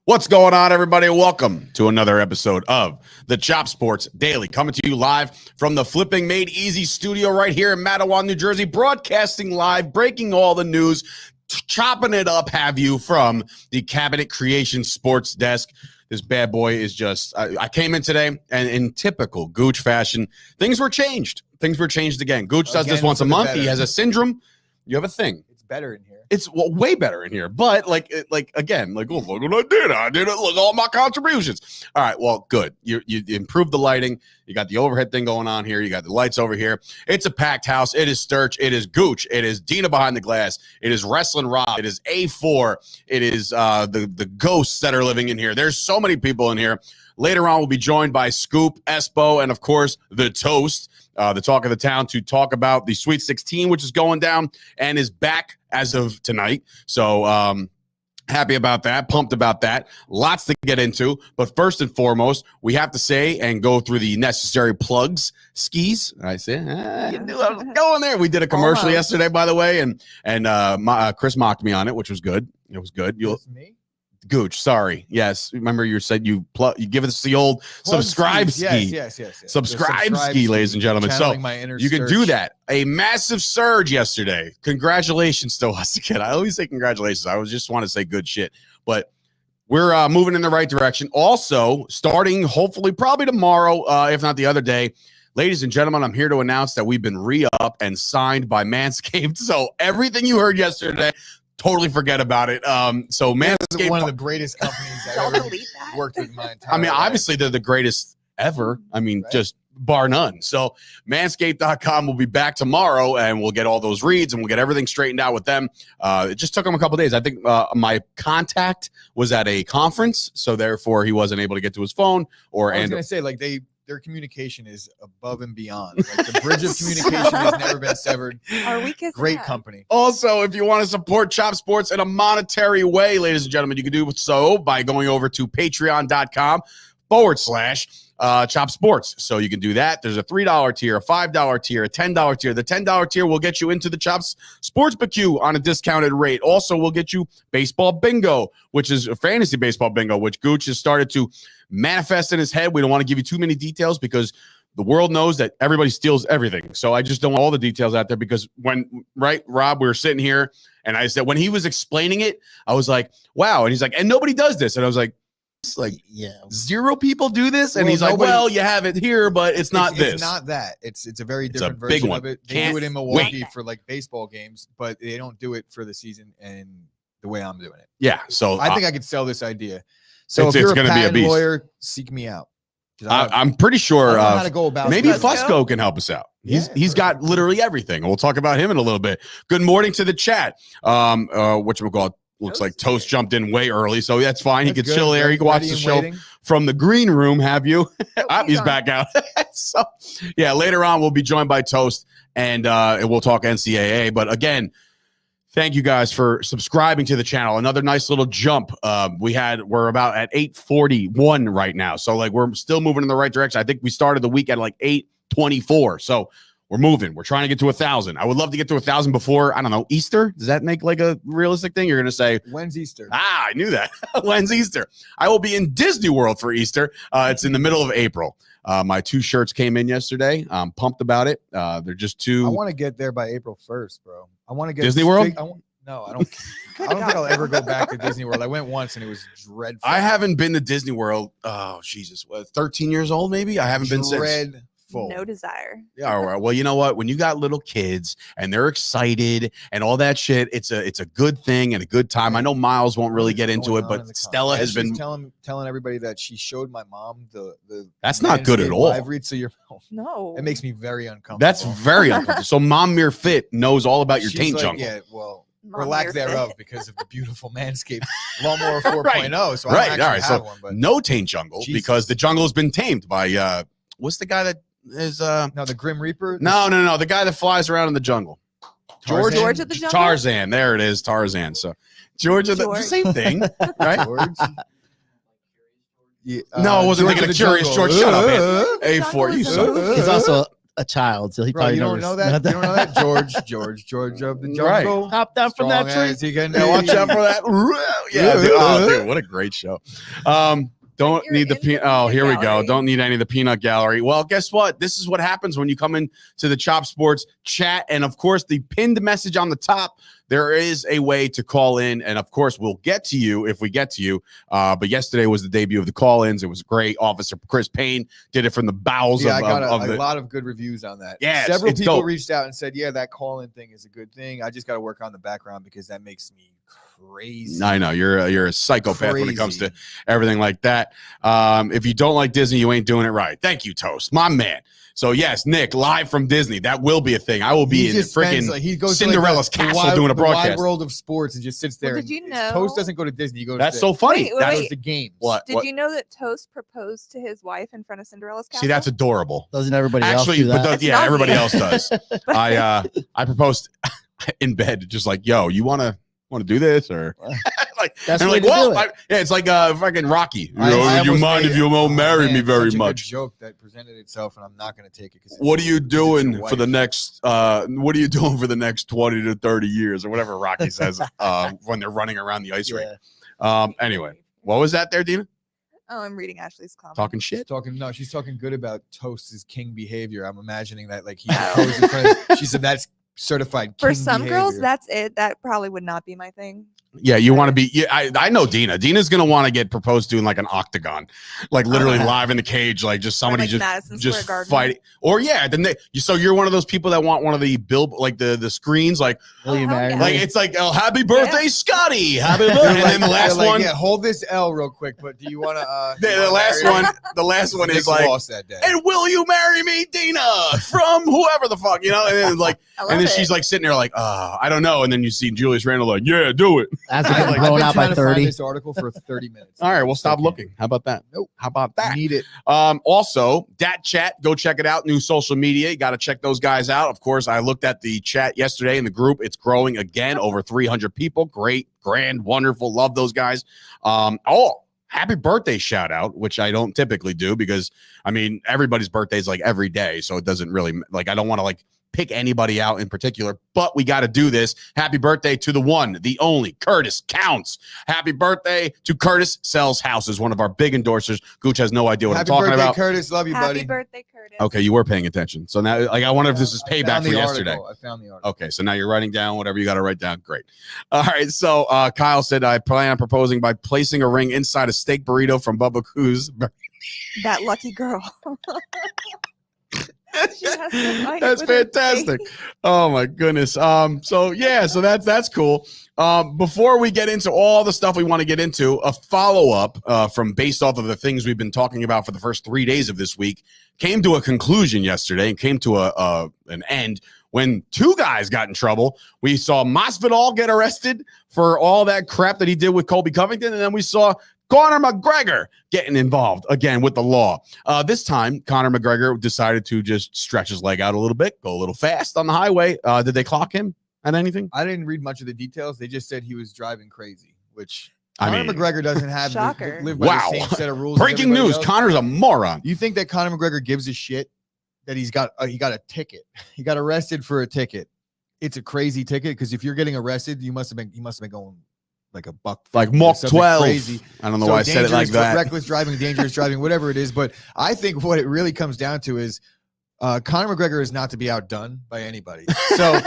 What's going on, everybody? Welcome to another episode of the Chop Sports Daily, coming to you live from the Flipping Made Easy studio right here in Matawan, New Jersey, broadcasting live, breaking all the news, chopping it up, have you, from the Cabinet Creation Sports Desk. This bad boy is just, I came in today, and in typical Gooch fashion, things were changed. Things were changed again. Gooch does this once a month. He has a syndrome. You have a thing. It's better in here. It's way better in here, but again, oh, look what I did. I did it. Look, all my contributions. All right, well, good. You improved the lighting. You got the overhead thing going on here. You got the lights over here. It's a packed house. It is Sturch. It is Gooch. It is Dina behind the glass. It is Wrestling Rob. It is A4. It is the ghosts that are living in here. There's so many people in here. Later on, we'll be joined by Scoop, Espo, and of course, the Toast. The talk of the town, to talk about the Sweet 16, which is going down and is back as of tonight. So happy about that, pumped about that. Lots to get into. But first and foremost, we have to say and go through the necessary plugs. Skis. I say, you knew I was going there. We did a commercial yesterday, by the way, and Chris mocked me on it, which was good. It was good. Me? Gooch, sorry. Yes. Remember you said you give us the old plug subscribe ski. Yes. Subscribe ski, ladies and gentlemen. So you can do that. A massive surge yesterday. Congratulations to us again. I always say congratulations. I just want to say good shit. But we're moving in the right direction. Also, starting hopefully probably tomorrow, if not the other day, ladies and gentlemen, I'm here to announce that we've been re-up and signed by Manscaped. So everything you heard yesterday, totally forget about it. So Manscaped, one of the greatest companies I've ever worked with in my entire life. Obviously they're the greatest ever. Right? Just bar none. So manscaped.com will be back tomorrow, and we'll get all those reads and we'll get everything straightened out with them. It just took them a couple of days. I think my contact was at a conference, so therefore he wasn't able to get to his phone. I was going to say, their communication is above and beyond. The bridge of communication has never been severed. Great company. Also, if you want to support Chop Sports in a monetary way, ladies and gentlemen, you can do so by going over to patreon.com/Chop Sports. So you can do that. There's a $3 tier, a $5 tier, a $10 tier. The $10 tier will get you into the Chops Sports BQ on a discounted rate. Also, we'll get you baseball bingo, which is a fantasy baseball bingo, which Gooch has started to manifest in his head. We don't want to give you too many details because the world knows that everybody steals everything. So I just don't want all the details out there because Rob, we were sitting here and I said, when he was explaining it, I was like, wow. And he's like, and nobody does this. And I was like, zero people do this. And he's like, well, you have it here, but it's not this. It's not that. It's a very different version of it. They do it in Milwaukee for baseball games, but they don't do it for the season and the way I'm doing it. Yeah. So I think I could sell this idea. So if you're a patent lawyer, seek me out. I'm pretty sure how to go about maybe Fusco can help us out. He's got literally everything. We'll talk about him in a little bit. Good morning to the chat. Whatchamacallit? Looks like Toast jumped in way early, so that's fine. He can chill there. He can watch the show from the green room. Have you? He's back out. So, yeah, later on we'll be joined by Toast, and we'll talk NCAA. But again, thank you guys for subscribing to the channel. Another nice little jump. We're about at 841 right now, so we're still moving in the right direction. I think we started the week at 824. So. We're moving. We're trying to get to 1,000. I would love to get to 1,000 before, I don't know, Easter. Does that make a realistic thing? You're going to say, when's Easter? I knew that. When's Easter? I will be in Disney World for Easter. It's in the middle of April. My 2 shirts came in yesterday. I'm pumped about it. They're just 2. I want to get there by April 1st, bro. I want to get Disney World? No, I don't. I don't think I'll ever go back to Disney World. I went once and it was dreadful. I haven't been to Disney World. Oh, Jesus. 13 years old, maybe? I haven't been since. No desire. Yeah, all right. Well, you know what? When you got little kids and they're excited and all that shit, it's a good thing and a good time. I know Miles won't really get into it, but Stella has been telling everybody that she showed my mom the That's not good at all. Live read, so no. It makes me very uncomfortable. That's very uncomfortable. So Mom Mere Fit knows all about your taint jungle. Yeah, well, or lack thereof, because of the beautiful Manscaped Lawnmower 4.0. So I don't actually have one, but no taint jungle because the jungle has been tamed by what's the guy that is the Grim Reaper? No, the guy that flies around in the jungle. George of the jungle? Tarzan. There it is, Tarzan. So George of the same thing, right? George. Yeah, no, I wasn't thinking of Curious George. Shut up, man. A4, you son. He's also a child, so he Bro, probably you don't know that. You don't know that, George of the jungle. Right. Hop down from that tree. Watch out for that. Yeah, dude. Oh, dude, what a great show. Don't need the peanut. Oh, here we go. Don't need any of the peanut gallery. Well, guess what? This is what happens when you come into the Chop Sports chat. And of course, the pinned message on the top, there is a way to call in. And of course, we'll get to you if we get to you. But yesterday was the debut of the call-ins. It was great. Officer Chris Payne did it from the bowels of I got a lot of good reviews on that. Yeah, several people dope. reached out and said, yeah, that call-in thing is a good thing. I just got to work on the background because that makes me crazy. I know you're a psychopath when it comes to everything like that. If you don't like Disney, you ain't doing it right. Thank you, Toast, my man. So yes, Nick, live from Disney. That will be a thing. I will be in freaking Cinderella's castle doing a broadcast. Wide world of sports and just sits there. Well, did you know Toast doesn't go to Disney? He goes. That's so funny. That was the game. What? Did you know that Toast proposed to his wife in front of Cinderella's castle? See, that's adorable. Doesn't everybody else do that? But yeah, everybody else does. I proposed in bed, just like, yo, you want to do this or like? That's and like, well, yeah, it's like fucking Rocky. You mind if you won't marry me very much? Joke that presented itself, and I'm not going to take it. What are you doing for the next? What are you doing for the next 20 to 30 years, or whatever Rocky says when they're running around the ice rink? Anyway, what was that there, Dina? Oh, I'm reading Ashley's comment. Talking shit. She's talking good about Toast's king behavior. I'm imagining that like he proposed in front of, she said that's certified king for some behavior. Girls, that's it. That probably would not be my thing. Yeah, you want to be. Yeah, I know Dina. Dina's gonna want to get proposed to in like an octagon, like literally live in the cage, like just somebody just fighting. Or yeah, then so you're one of those people that want one of the like the screens, like like it's like, oh, happy birthday, Scotty, happy birthday, and then the last one. Yeah, hold this L real quick, but do you want to? The last one is like, and will you marry me, Dina, from whoever the fuck, and then like, and then she's like sitting there like, I don't know, and then you see Julius Randle like, yeah, do it. As I've been blown out by 30. This article for 30 minutes. All right, we'll stop looking. How about that? Nope. How about that? Need it. Also, Dat Chat, go check it out. New social media. You got to check those guys out. Of course, I looked at the chat yesterday in the group. It's growing again, over 300 people. Great, grand, wonderful. Love those guys. Happy birthday shout out, which I don't typically do because, I mean, everybody's birthday is like every day. So it doesn't really, like, I don't want to like pick anybody out in particular, but we got to do this. Happy birthday to the one, the only Curtis Counts. Happy birthday to Curtis Sells Houses, one of our big endorsers. Gooch has no idea what I'm talking about. Happy birthday, Curtis. Love you, buddy. Happy birthday, Curtis. Okay, you were paying attention. So now, like, I wonder if this is payback for yesterday. I found the article. Okay, so now you're writing down whatever you got to write down. Great. All right, so Kyle said, I plan on proposing by placing a ring inside a steak burrito from Bubba Coos. That lucky girl. That's fantastic. Oh my goodness. So that's cool. Before we get into all the stuff we want to get into, a follow-up from based off of the things we've been talking about for the first 3 days of this week came to a conclusion yesterday and came to an end when two guys got in trouble. We saw Masvidal get arrested for all that crap that he did with Colby Covington, and then we saw Conor McGregor getting involved again with the law. This time, Conor McGregor decided to just stretch his leg out a little bit, go a little fast on the highway. Did they clock him at anything? I didn't read much of the details. They just said he was driving crazy, which Conor McGregor doesn't have live by the same set of rules. Breaking news, Conor's a moron. You think that Conor McGregor gives a shit that he got a ticket? He got arrested for a ticket. It's a crazy ticket because if you're getting arrested, he must have been going like a buck, like Mach 12. Crazy. I don't know why I said it like that. Reckless driving, dangerous driving, whatever it is. But I think what it really comes down to is Conor McGregor is not to be outdone by anybody. So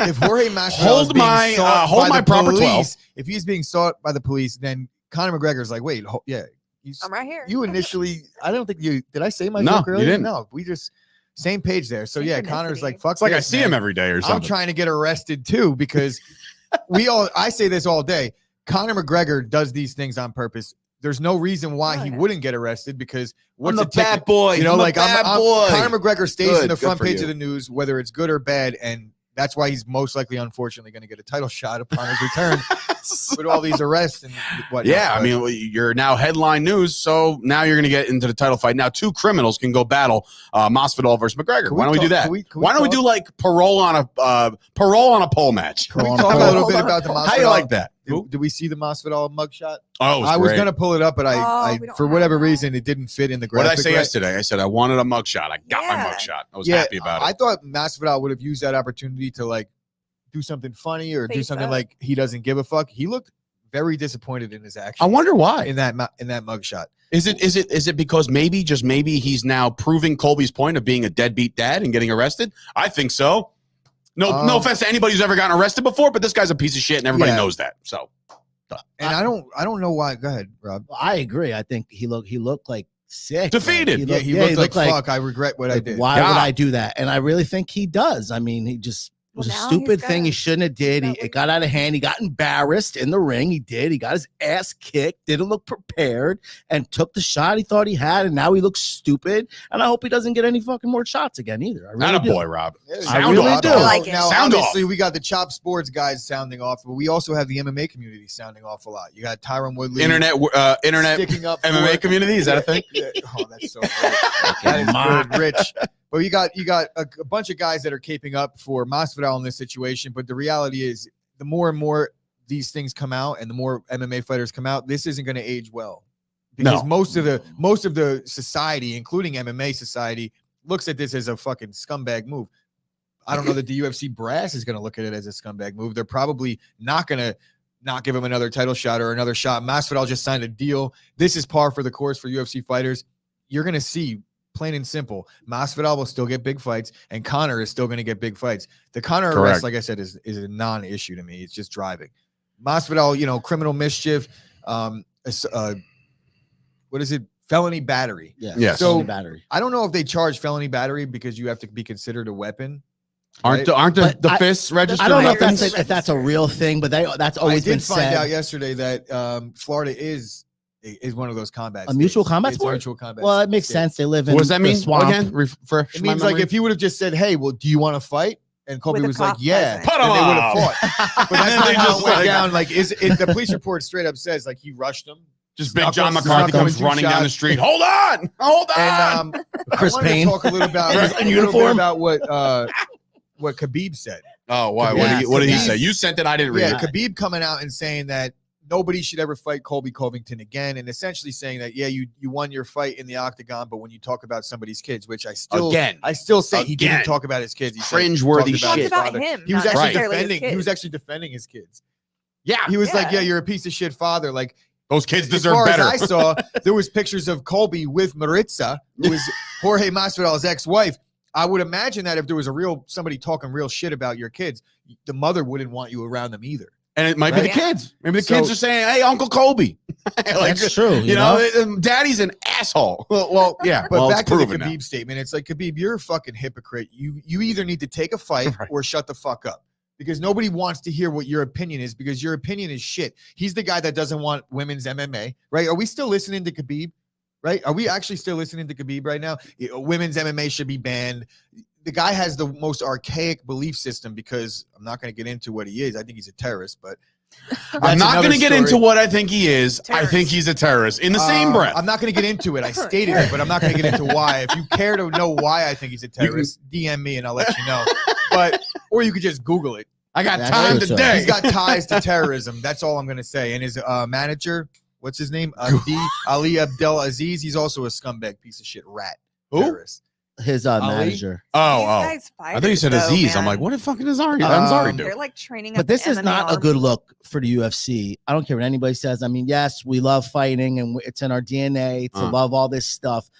if Jorge Masvidal hold my proper police, 12, if he's being sought by the police, then Conor McGregor is like, wait, I'm right here. You initially, I don't think did I say my joke earlier? You didn't. No, we just same page there. So yeah, Conor's like, fuck. It's like I see him every day or something. I'm trying to get arrested too because I say this all day. Conor McGregor does these things on purpose. There's no reason why he wouldn't get arrested because what's a bad boy? Conor McGregor stays in the front page of the news, whether it's good or bad, and that's why he's most likely, unfortunately, going to get a title shot upon his return with all these arrests and whatnot. Yeah, I mean, you're now headline news, so now you're going to get into the title fight. Now, two criminals can go battle Masvidal versus McGregor. Why don't we do that? Why don't we do like parole on a pole match? Can we talk a little bit about the Masvidal? How do you like that? Did we see the Masvidal mugshot? Oh, I was going to pull it up, but I we don't for have whatever that. reason, it didn't fit in the What graphic. did I say yesterday? I said I wanted a mugshot. I got my Yeah. mugshot. I was happy about it. I thought Masvidal would have used that opportunity to like do something funny or do Face something up. like he doesn't give a fuck. He looked very disappointed in his actions. I wonder why. in that mugshot. Is it because maybe he's now proving Colby's point of being a deadbeat dad and getting arrested? I think so. No offense to anybody who's ever gotten arrested before, but this guy's a piece of shit and everybody knows that. So, And I don't know why. Go ahead, Rob. I agree. I think he looked like sick. Defeated. Like, He looked like fuck. I regret what I did. Why would I do that? And I really think he does. I mean, he just it was Well, a now stupid he's thing he got- shouldn't have did. that It got out of hand. He got embarrassed in the ring. He did. He got his ass kicked. Didn't look prepared and took the shot he thought he had. And now he looks stupid. And I hope he doesn't get any fucking more shots again either. I really not a do. boy, Rob. Yeah, Sound I really off, do. dog. I like it. Now, Sound obviously, off. we got the Chop Sports guys sounding off, but we also have the MMA community sounding off a lot. You got Tyron Woodley, Internet sticking up MMA for- community. Is that a thing? Yeah. Oh, that's so great. That is good, Rich. But you got a bunch of guys that are caping up for Masvidal in this situation. But the reality is, the more and more these things come out, and the more MMA fighters come out, this isn't going to age well, because most of the society, including MMA society, looks at this as a fucking scumbag move. I don't know that the UFC brass is going to look at it as a scumbag move. They're probably not going to not give him another title shot or another shot. Masvidal just signed a deal. This is par for the course for UFC fighters. You're going to see, plain and simple, Masvidal will still get big fights, and Conor is still going to get big fights. The Conor arrest, like I said, is a non-issue to me. It's just driving. Masvidal, criminal mischief, what is it? Felony battery. Yeah. Yes. So- felony battery. I don't know if they charge felony battery because you have to be considered a weapon. Aren't right? the But fists registered? I don't know if weapons? that's a real thing, but that's always I been did find said. out yesterday that Florida is one of those combat A mutual states. combat It's sport? mutual combat. Well, it makes state. sense. They live in What does that the mean swamp. again? Refresh It my means like memory? if he would have just said, "Hey, well, do you want to fight?" and Colby With a was like, cop "Yeah," present. Put then him they would up. have fought. But that's And not they how just it went like- down. Like, the police report straight up says like he rushed him. Just big Snuck John him- McCarthy snuck him comes two running down the shots. street. Hold on. And Chris I wanted Payne. to talk a little about In a little bit uniform? about what Khabib said. Oh, why? Yes, What did he Khabib- say? You sent it. I didn't read Yeah, it. Khabib coming out and saying that nobody should ever fight Colby Covington again, and essentially saying that you won your fight in the octagon, but when you talk about somebody's kids, which I still say he Again. didn't talk about his kids. He said- Cringeworthy talked about shit. his Talked father. about him, He was not actually necessarily his defending. He kids. was actually defending his kids. Yeah, He was like, Yeah. "Yeah, you're a piece of shit father." Like, those kids as deserve far better. as I saw, there was pictures of Colby with Maritza, who was Jorge Masvidal's ex-wife. I would imagine that if there was somebody talking real shit about your kids, the mother wouldn't want you around them either. And it might be the Right? kids. Maybe the So- kids are saying, "Hey, Uncle Colby." That's true. You know, Daddy's an asshole. Well, yeah. But well, back it's to the proven Khabib now. statement, it's like, Khabib, you're a fucking hypocrite. You either need to take a fight Right. or shut the fuck up, because nobody wants to hear what your opinion is, because your opinion is shit. He's the guy that doesn't want women's MMA, right? Are we still listening to Khabib? Right? Are we actually still listening to Khabib right now? Women's MMA should be banned. The guy has the most archaic belief system, because I'm not going to get into what he is. I think he's a terrorist, but I'm that's not another going to get story. into what I think he is. I Terrorist. think he's a terrorist. In the same breath. I'm not going to get into it. I stated it, but I'm not going to get into why. If you care to know why I think he's a terrorist, DM me and I'll let you know. Or you could just Google it. I got That's time true, sir. today. He's got ties to terrorism. That's all I'm going to say. And his manager, what's his name? Ali Abdel Aziz. He's also a scumbag piece of shit rat. Who? Terrorist. His These manager. guys I thought you said fighters, though, Aziz. I'm man. like, what the fucking Ansari do? They're like training. But up this is MMA not a army. good look for the UFC. I don't care what anybody says. I mean, yes, we love fighting and it's in our DNA to love all this stuff.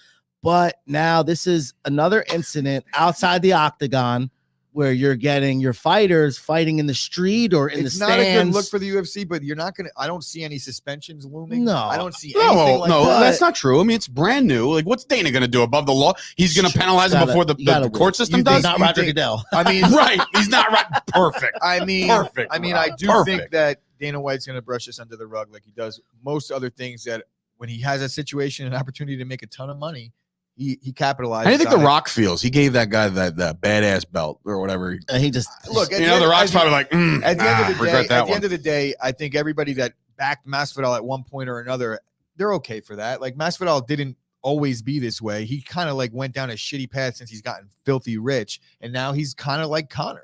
But now this is another incident outside the octagon where you're getting your fighters fighting in the street or in It's the not stands. a good look for the UFC, but you're not going to, I don't see any suspensions looming. No. I don't see anything like No, that. that's not true. I mean, it's brand new. Like, what's Dana going to do above the law? He's going to penalize him before the court system You does? think- Not you Roger think- Goodell. I mean, Right. He's not right. Perfect. Perfect. I Rob. do think Perfect. that Dana White's going to brush this under the rug like he does most other things, that when he has a situation, an opportunity to make a ton of money, he capitalizes. How do you think on The it. Rock feels? He gave that guy that badass belt or whatever. And he just Look, at You the know, end- The Rock's at the- probably like, at the end of the regret day, that at the one. end of the day, I think everybody that backed Masvidal at one point or another, they're okay for that. Like, Masvidal didn't always be this way. He kind of like went down a shitty path since he's gotten filthy rich, and now he's kind of like Conor,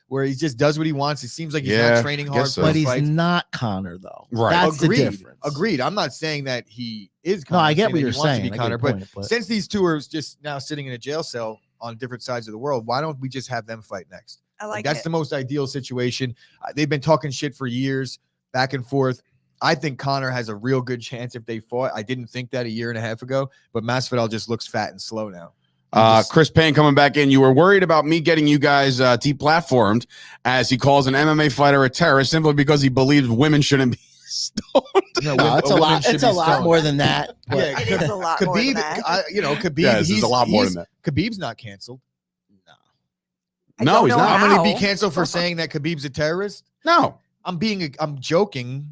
where he just does what he wants. It seems like he's not training hard for but he's fights. not Conor though. Right. That's the difference. Agreed. I'm not saying that he is Conor. No, I get what you're he wants saying. to be Conor, but since these two are just now sitting in a jail cell on different sides of the world, why don't we just have them fight next? I like that's the most ideal situation. They've been talking shit for years, back and forth. I think Conor has a real good chance if they fought. I didn't think that a year and a half ago, but Masvidal just looks fat and slow now. Chris Payne coming back in. You were worried about me getting you guys deplatformed, as he calls an MMA fighter a terrorist simply because he believes women shouldn't be stoned. No, it's a lot. It's a lot more than that. Yeah, it is a lot more than that. Khabib. Yeah, he's a lot more than that. Khabib's not canceled. No, he's not. I'm going to be canceled for saying that Khabib's a terrorist. No, I'm joking.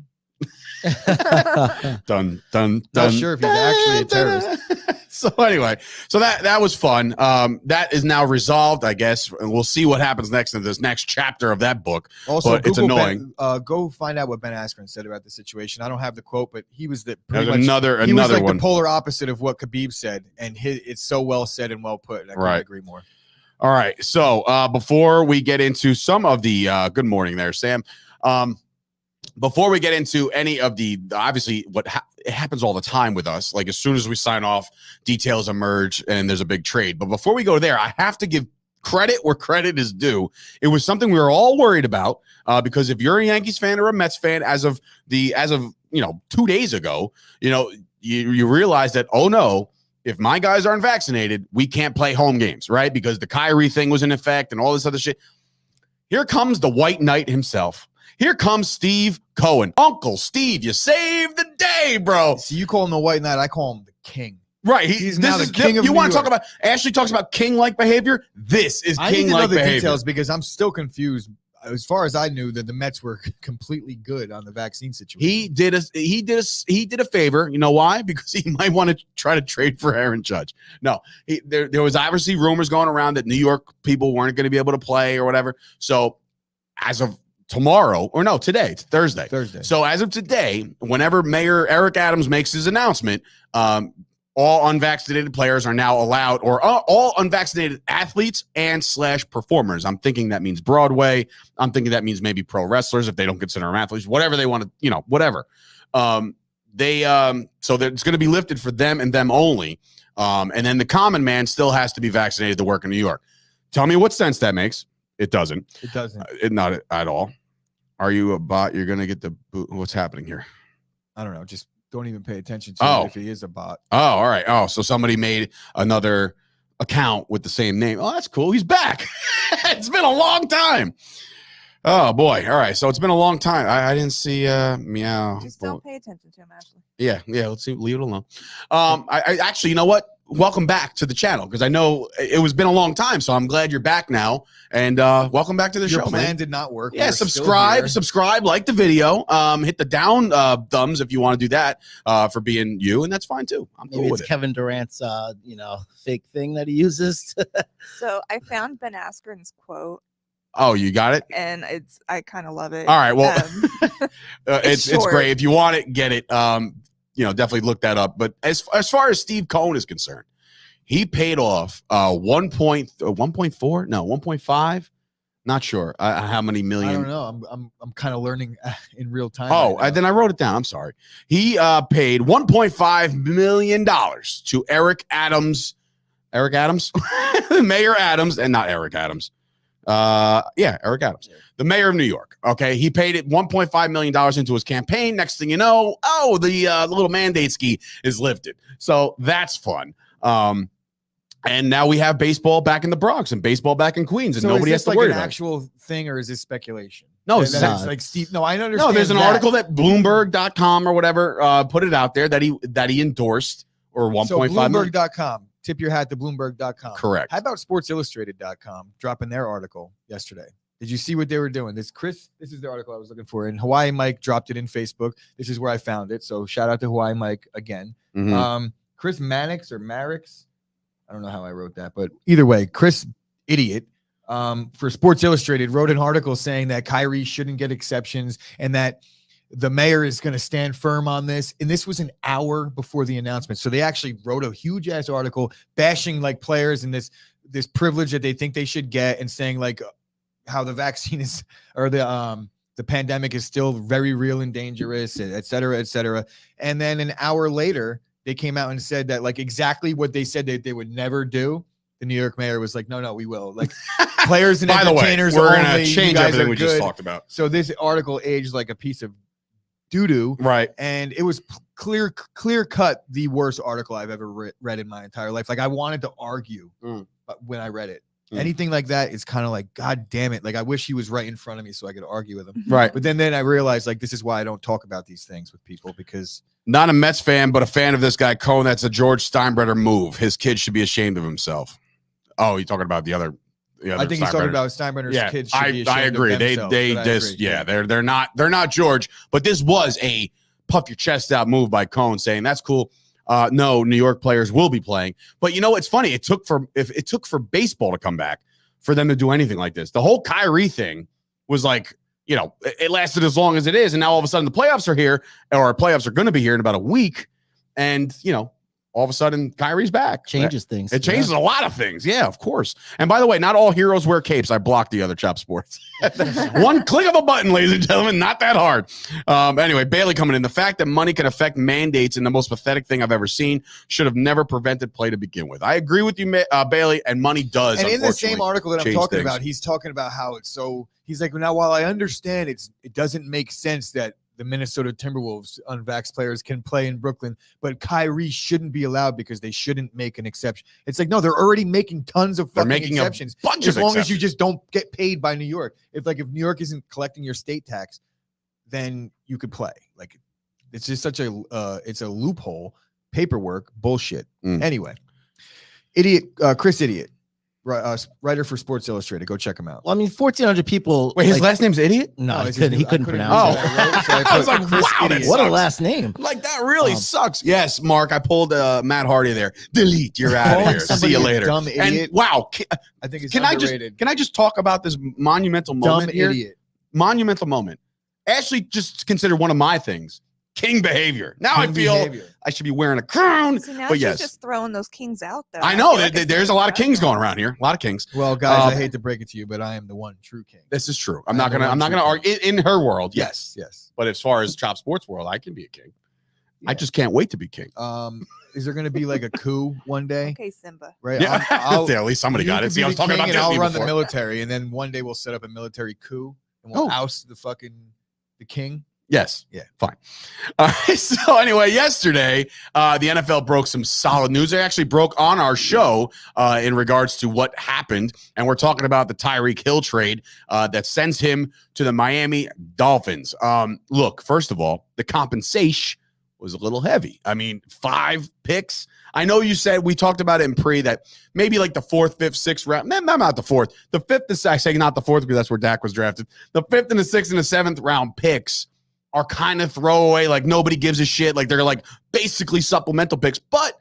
dun dun dun. Not sure if he's actually a terrorist. So anyway, so that was fun. That is now resolved, I guess, and we'll see what happens next in this next chapter of that book. Also, but it's annoying. Go find out what Ben Askren said about the situation. I don't have the quote, but he was the another like one. The polar opposite of what Khabib said, and it's so well said and well put. I couldn't agree more. All right, so before we get into some of the good morning there, Sam. Before we get into any of the, obviously, it happens all the time with us. Like as soon as we sign off, details emerge and there's a big trade. But before we go there, I have to give credit where credit is due. It was something we were all worried about because if you're a Yankees fan or a Mets fan, as of 2 days ago, you realize that, oh no, if my guys aren't vaccinated, we can't play home games, right? Because the Kyrie thing was in effect and all this other shit. Here comes the White Knight himself. Here comes Steve Cohen. Uncle Steve, you saved the day, bro. So you call him the White Knight. I call him the King. Right. He's now the king of New want to York. talk about, Ashley talks about king-like behavior. This is king-like behavior. I need to know the details because I'm still confused. As far as I knew, that the Mets were completely good on the vaccine situation. He did a favor. You know why? Because he might want to try to trade for Aaron Judge. No, there was obviously rumors going around that New York people weren't going to be able to play or whatever. So as of tomorrow, or no, today, it's Thursday. So as of today, whenever Mayor Eric Adams makes his announcement, all unvaccinated players are now allowed, or all unvaccinated athletes and / performers. I'm thinking that means Broadway. I'm thinking that means maybe pro wrestlers if they don't consider them athletes, whatever they want to, whatever. So that it's going to be lifted for them and them only. And then the common man still has to be vaccinated to work in New York. Tell me what sense that makes. It doesn't. It doesn't. Not at all. Are you a bot? You're going to get the boot. What's happening here? I don't know. Just don't even pay attention to it if he is a bot. Oh, all right. Oh, so somebody made another account with the same name. Oh, that's cool. He's back. It's been a long time. Oh, boy. All right. So it's been a long time. I didn't see meow. Just don't pay attention to him, Ashley. Yeah. Let's see. Leave it alone. I actually, you know what? Welcome back to the channel because I know it was been a long time, so I'm glad you're back now. And welcome back to the show, man. Your plan did not work. Yeah, subscribe, like the video, hit the down thumbs if you want to do that for being you, and that's fine too. I'm cool with it. Kevin Durant's fake thing that he uses. So I found Ben Askren's quote. Oh, you got it? And I kind of love it. All right, well, it's great. If you want it, get it. Definitely look that up. But as far as Steve Cohen is concerned, he paid off 1.4, no, 1.5. Not sure how many million. I don't know. I'm kind of learning in real time. Oh, then I wrote it down. I'm sorry. He paid $1.5 million to Eric Adams, Mayor Adams, and not Eric Adams. Eric Adams, the mayor of New York. Okay, he paid it $1.5 million into his campaign. Next thing you know, the little mandate ski is lifted. So that's fun. And now we have baseball back in the Bronx and baseball back in Queens, and so nobody has to worry about it. Is this like an actual thing, or is this speculation? No, it's not. Like Steve. No, I understand. No, there's an article that Bloomberg.com or whatever put it out there that he endorsed, or 1.5 million. Bloomberg.com. Tip your hat to Bloomberg.com. Correct. How about SportsIllustrated.com dropping their article yesterday? Did you see what they were doing? This is the article I was looking for. And Hawaii Mike dropped it in Facebook. This is where I found it. So shout out to Hawaii Mike again. Mm-hmm. Chris Mannix or Marix. I don't know how I wrote that, but either way, Chris Idiot for Sports Illustrated wrote an article saying that Kyrie shouldn't get exceptions and that The mayor is going to stand firm on this. And this was an hour before the announcement. So they actually wrote a huge ass article bashing like players and this privilege that they think they should get, and saying like how the vaccine is, or the pandemic is still very real and dangerous, et cetera, et cetera. And then an hour later, they came out and said that like exactly what they said that they would never do. The New York mayor was like, no, we will. Like players and entertainers. By the way, we're only, going to change everything we just talked about. So this article aged like a piece of doo-doo. Right. And it was clear cut the worst article I've ever read in my entire life. Like I wanted to argue when I read it. Anything like that is kind of like, God damn it. Like I wish he was right in front of me so I could argue with him. Right. But then I realized like, this is why I don't talk about these things with people, because not a Mets fan, but a fan of this guy, Cohen. That's a George Steinbrenner move. His kid should be ashamed of himself. Oh, you're talking about the other I think he's talking about Steinbrenner's kids. Should be I agree. They're not George, but this was a puff your chest out move by Cohen, saying that's cool. No, New York players will be playing. But you know, it's funny. It took for baseball to come back for them to do anything like this. The whole Kyrie thing was like, you know, it lasted as long as it is. And now all of a sudden the playoffs are here, or playoffs are going to be here in about a week. And, you know, all of a sudden Kyrie's back. Changes things. It changes a lot of things. Yeah, of course. And by the way, not all heroes wear capes. I blocked the other Chop Sports. One click of a button, ladies and gentlemen. Not that hard. Anyway, Bailey coming in. The fact that money can affect mandates and the most pathetic thing I've ever seen should have never prevented play to begin with. I agree with you, Bailey, and money does. And in the same article that I'm talking about, he's talking about how it's so, he's like, now, while I understand it doesn't make sense that the Minnesota Timberwolves unvaxxed players can play in Brooklyn, but Kyrie shouldn't be allowed because they shouldn't make an exception. It's like, no, they're already making tons of fucking exceptions. As long as you just don't get paid by New York. If New York isn't collecting your state tax, then you could play. Like, it's just such it's a loophole, paperwork, bullshit. Anyway, Chris Idiot. Writer for Sports Illustrated. Go check him out. Well, I mean, 1,400 people. Wait, his last name's Idiot? No, he couldn't pronounce it. I was like, wow, what a last name. Like, that really sucks. Yes, Mark, I pulled Matt Hardy there. Delete, you're out of here. See you later. Dumb idiot. And wow, I think it's underrated. Can I just talk about this monumental moment here? Idiot. Monumental moment. Actually, just consider one of my things. King behavior. Now I feel I should be wearing a crown. See, now but she's just throwing those kings out there. I know there's a lot of kings going around here. A lot of kings. Well, guys, I hate to break it to you, but I am the one true king. This is true. I'm not gonna argue in her world. Yes. But as far as Chop Sports world, I can be a king. Yeah. I just can't wait to be king. Is there going to be like a coup one day? Okay, Simba. Right. Yeah. At least somebody got it. See, I was talking about and I'll run the military, and then one day we'll set up a military coup and we'll oust the king. Yes. Yeah. Fine. So anyway, yesterday, the NFL broke some solid news. They actually broke on our show in regards to what happened. And we're talking about the Tyreek Hill trade that sends him to the Miami Dolphins. Look, first of all, the compensation was a little heavy. I mean, 5 picks. I know you said, we talked about it in pre, that maybe like the 4th, 5th, 6th round. Not the 4th. The 5th, I say not the 4th because that's where Dak was drafted. The 5th and the 6th and the 7th round picks are kind of throwaway, like nobody gives a shit, like they're like basically supplemental picks. But,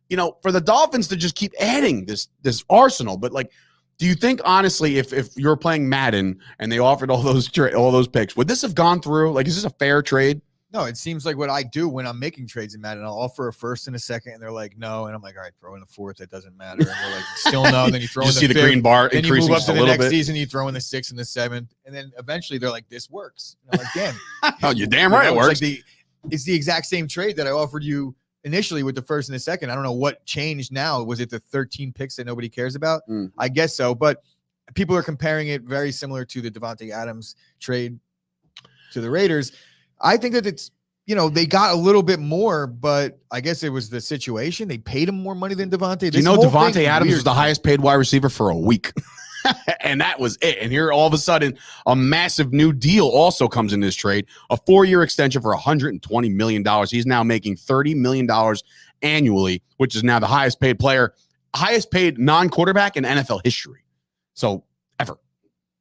you know, for the Dolphins to just keep adding this arsenal, but like, do you think honestly, if you're playing Madden and they offered all those picks, would this have gone through? Like, is this a fair trade? No, it seems like what I do when I'm making trades in Madden. I'll offer a 1st and a 2nd, and they're like, no. And I'm like, all right, throw in the 4th. It doesn't matter. And they're like, still no. And then you throw in the 5th. The green bar then increasing you move up to the next season. You throw in the 6th and the 7th. And then eventually they're like, this works. And I'm like, damn. Oh, you're damn right it works. It's the exact same trade that I offered you initially with the 1st and the 2nd. I don't know what changed now. Was it the 13 picks that nobody cares about? I guess so. But people are comparing it very similar to the Devontae Adams trade to the Raiders. I think that it's, you know, they got a little bit more, but I guess it was the situation. They paid him more money than Devontae. Do you know Devontae Adams was the highest paid wide receiver for a week? And that was it. And here, all of a sudden, a massive new deal also comes in this trade, a 4-year extension for $120 million. He's now making $30 million annually, which is now the highest paid player, highest paid non-quarterback in NFL history. So ever.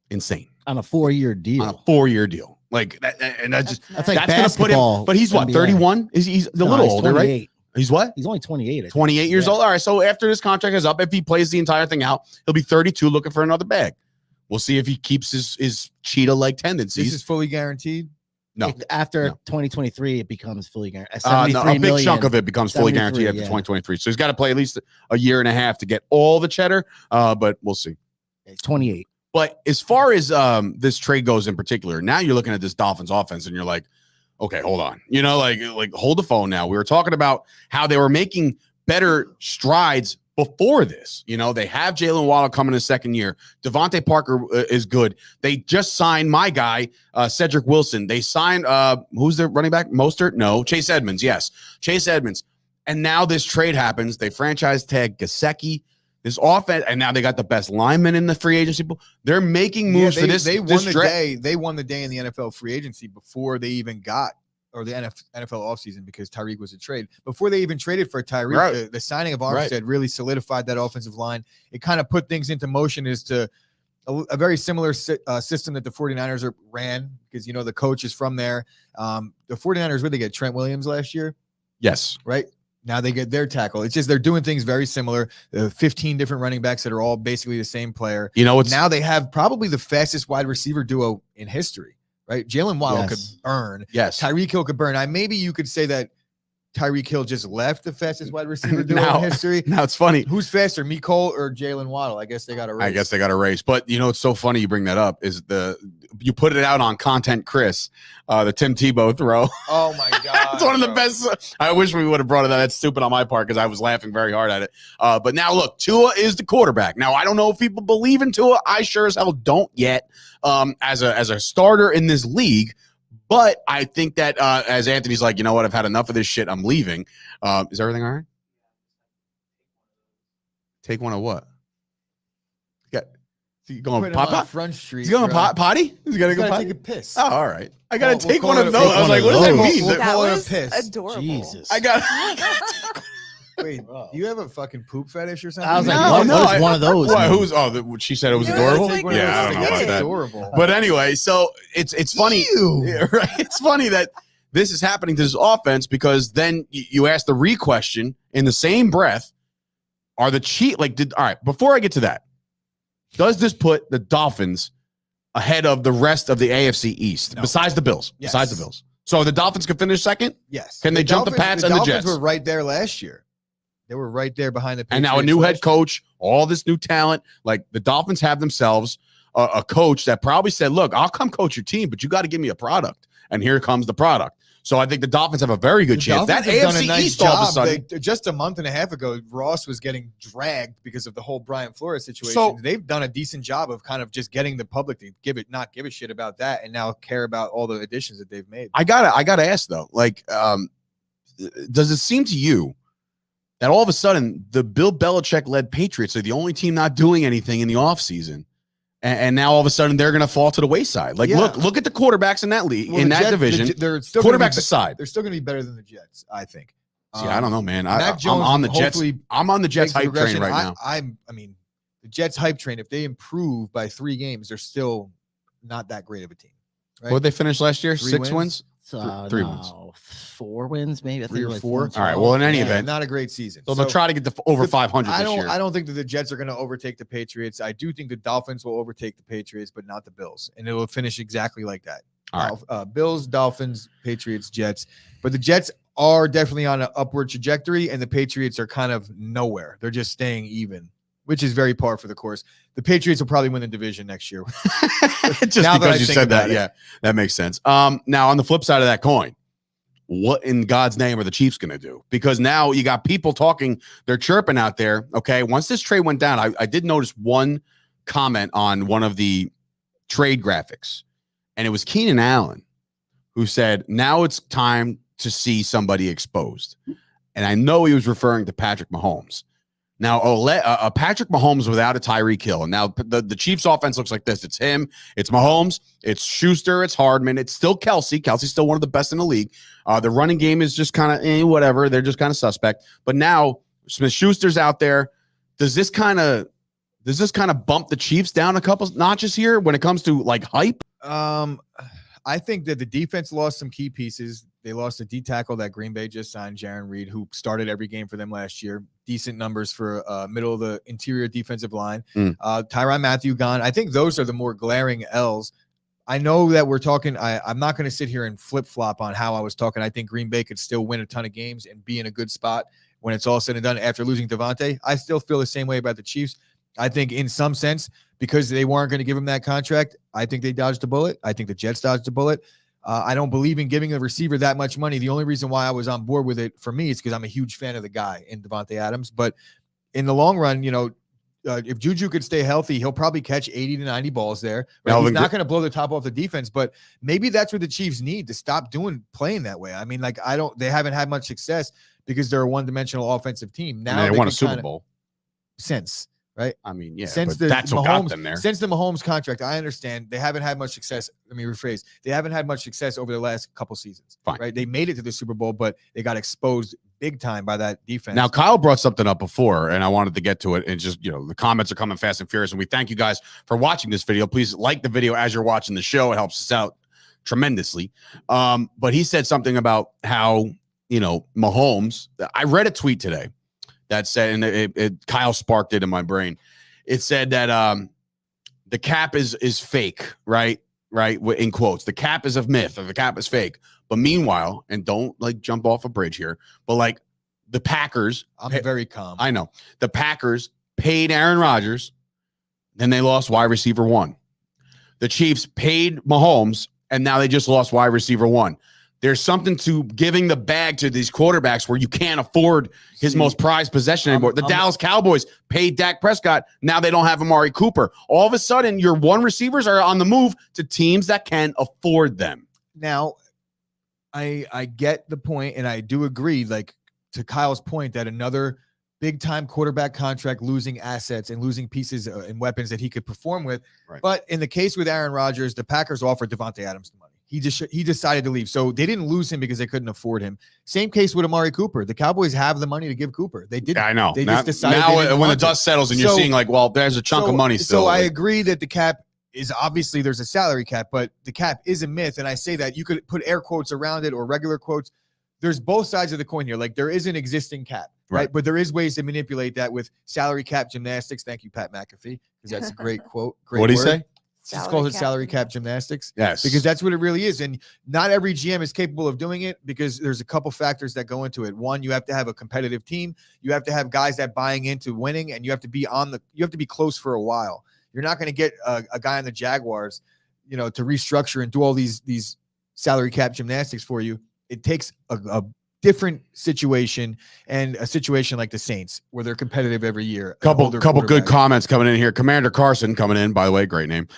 Insane. On a 4-year deal. On a 4-year deal. Like that, and that's like gonna put him. But he's what, 31? He's a little older, 28. Right? He's what? He's only 28. 28 years old. All right. So after this contract is up, if he plays the entire thing out, he'll be 32, looking for another bag. We'll see if he keeps his cheetah-like tendencies. This is fully guaranteed. No. After No. 2023, it becomes fully guaranteed. No, a big chunk of it becomes fully guaranteed after 2023. So he's got to play at least a year and a half to get all the cheddar, but we'll see. 28. But as far as this trade goes in particular, now you're looking at this Dolphins offense and you're like, okay, hold on. You know, like hold the phone now. We were talking about how they were making better strides before this. You know, they have Jalen Waddle coming in his second year. Devontae Parker is good. They just signed my guy, Cedric Wilson. They signed, who's the running back? Mostert? No. Chase Edmonds. Yes. Chase Edmonds. And now this trade happens. They franchise tag Gesicki. This offense, and now they got the best linemen in the free agency. They're making moves for this. They won the day. They won the day in the NFL free agency before they even got, or the NFL offseason, because Tyreek was a trade. Before they even traded for Tyreek, right. the signing of Armstead really solidified that offensive line. It kind of put things into motion as to a very similar system that the 49ers ran, because, you know, the coach is from there. The 49ers really get Trent Williams last year. Yes. Right? Now they get their tackle. It's just they're doing things very similar. 15 different running backs that are all basically the same player. You know, now they have probably the fastest wide receiver duo in history, right? Jalen Waddle could burn. Yes. Tyreek Hill could burn. Maybe you could say that Tyreek Hill just left the fastest wide receiver duo in history. Now it's funny. Who's faster, Mecole or Jalen Waddle? I guess they got a race. But you know, it's so funny you bring that up is you put it out on Content Chris, the Tim Tebow throw. Oh my God. It's one of the best. I wish we would have brought it out. That's stupid on my part because I was laughing very hard at it. But now look, Tua is the quarterback. Now I don't know if people believe in Tua. I sure as hell don't yet. As a starter in this league. But I think that as Anthony's like, you know what, I've had enough of this shit. I'm leaving. Is everything all right? Take one of what? You going pop Front Street? He's going potty? He's going to go potty? Take a piss. Oh, all right. I got to take one of those. I was like, what does that mean? That was adorable. Jesus. I got Wait, do you have a fucking poop fetish or something? I was like, what is one of those? What, she said it was adorable? Like, I don't know about that. Adorable. But anyway, so it's funny. Yeah, right? It's funny that this is happening to this offense because then you ask the re-question in the same breath, are the all right, before I get to that, does this put the Dolphins ahead of the rest of the AFC East, besides the Bills? Yes. Besides the Bills. So the Dolphins can finish second? Yes. Can they jump the Pats and the Jets? The Dolphins were right there last year. They were right there behind the Patriots. And now a new head coach, all this new talent. Like the Dolphins have themselves a coach that probably said, look, I'll come coach your team, but you got to give me a product. And here comes the product. So I think the Dolphins have a very good chance. That AFC East all of a sudden. Just a month and a half ago, Ross was getting dragged because of the whole Brian Flores situation. So, they've done a decent job of kind of just getting the public to not give a shit about that and now care about all the additions that they've made. I gotta ask though, like, does it seem to you that all of a sudden the Bill Belichick-led Patriots are the only team not doing anything in the offseason? And now all of a sudden they're going to fall to the wayside. Like, look at the quarterbs in that league, in that division. They're still quarterbacks aside, they're still going to be better than the Jets, I think. See, I don't know, man. I'm on the Jets. I'm on the Jets hype train right now. I mean, the Jets hype train. If they improve by 3 games, they're still not that great of a team. Right? What did they finish last year? 6 wins. 3 wins. 4 wins, maybe. I think 3 or 4. All right. Well, in any event, not a great season. So they'll try to get over 500 this year. I don't think that the Jets are going to overtake the Patriots. I do think the Dolphins will overtake the Patriots, but not the Bills, and it will finish exactly like that. All right. Bills, Dolphins, Patriots, Jets, but the Jets are definitely on an upward trajectory, and the Patriots are kind of nowhere. They're just staying even, which is very par for the course. The Patriots will probably win the division next year. Just because you said that, yeah, that makes sense. Now on the flip side of that coin, what in God's name are the Chiefs going to do? Because now you got people talking, they're chirping out there. Okay, once this trade went down, I did notice one comment on one of the trade graphics, and it was Keenan Allen who said, now it's time to see somebody exposed. And I know he was referring to Patrick Mahomes. Now, Patrick Mahomes without a Tyreek Hill. And now the Chiefs offense looks like this. It's him. It's Mahomes. It's Schuster. It's Hardman. It's still Kelsey. Kelsey's still one of the best in the league. The running game is just kind of whatever. They're just kind of suspect. But now Smith-Schuster's out there. Does this kind of bump the Chiefs down a couple notches here when it comes to like hype? I think that the defense lost some key pieces. They lost a D tackle that Green Bay just signed, Jaron Reed, who started every game for them last year. Decent numbers for middle of the interior defensive line. Tyrann Mathieu gone. I think those are the more glaring L's. I know that we're talking. I'm not going to sit here and flip flop on how I was talking. I think Green Bay could still win a ton of games and be in a good spot when it's all said and done after losing Devontae. I still feel the same way about the Chiefs. I think in some sense, because they weren't going to give him that contract, I think they dodged a bullet. I think the Jets dodged a bullet. I don't believe in giving a receiver that much money. The only reason why I was on board with it for me is because I'm a huge fan of the guy in Devontae Adams. But in the long run, if Juju could stay healthy, he'll probably catch 80 to 90 balls there. Right? He's not going to blow the top off the defense, but maybe that's what the Chiefs need to stop playing that way. I mean, they haven't had much success because they're a one-dimensional offensive team. Now they won a Super Bowl. Right? I mean, yeah, since that's what got them there. Since the Mahomes contract, I understand they haven't had much success. Let me rephrase. They haven't had much success over the last couple seasons. Fine. Right? They made it to the Super Bowl, but they got exposed big time by that defense. Now, Kyle brought something up before, and I wanted to get to it. And just, the comments are coming fast and furious. And we thank you guys for watching this video. Please like the video as you're watching the show. It helps us out tremendously. But he said something about how, Mahomes. I read a tweet today that said, and Kyle sparked it in my brain. It said that the cap is fake, right? Right, in quotes. The cap is a myth, or the cap is fake. But meanwhile, and don't jump off a bridge here, but the Packers. I'm very calm. I know. The Packers paid Aaron Rodgers, then they lost wide receiver 1. The Chiefs paid Mahomes, and now they just lost wide receiver 1. There's something to giving the bag to these quarterbacks where you can't afford his most prized possession anymore. The Dallas Cowboys paid Dak Prescott. Now they don't have Amari Cooper. All of a sudden, your one receivers are on the move to teams that can afford them. Now, I get the point, and I do agree, to Kyle's point, that another big-time quarterback contract, losing assets and losing pieces and weapons that he could perform with. Right. But in the case with Aaron Rodgers, the Packers offered Devontae Adams the money. He decided to leave. So they didn't lose him because they couldn't afford him. Same case with Amari Cooper. The Cowboys have the money to give Cooper. They didn't. Yeah, I know. They just decided. Now when the dust settles and you're seeing there's a chunk of money still. So I agree that the cap is obviously there's a salary cap, but the cap is a myth. And I say that you could put air quotes around it or regular quotes. There's both sides of the coin here. There is an existing cap, right? But there is ways to manipulate that with salary cap gymnastics. Thank you, Pat McAfee, because that's a great quote. Great what did he say? It's called salary cap gymnastics. Yes. Because that's what it really is. And not every GM is capable of doing it because there's a couple factors that go into it. One, you have to have a competitive team. You have to have guys that buying into winning, and you have to be close for a while. You're not going to get a guy on the Jaguars, to restructure and do all these salary cap gymnastics for you. It takes a different situation, and a situation like the Saints where they're competitive every year. Couple good comments coming in here. Commander Carson coming in, by the way, great name.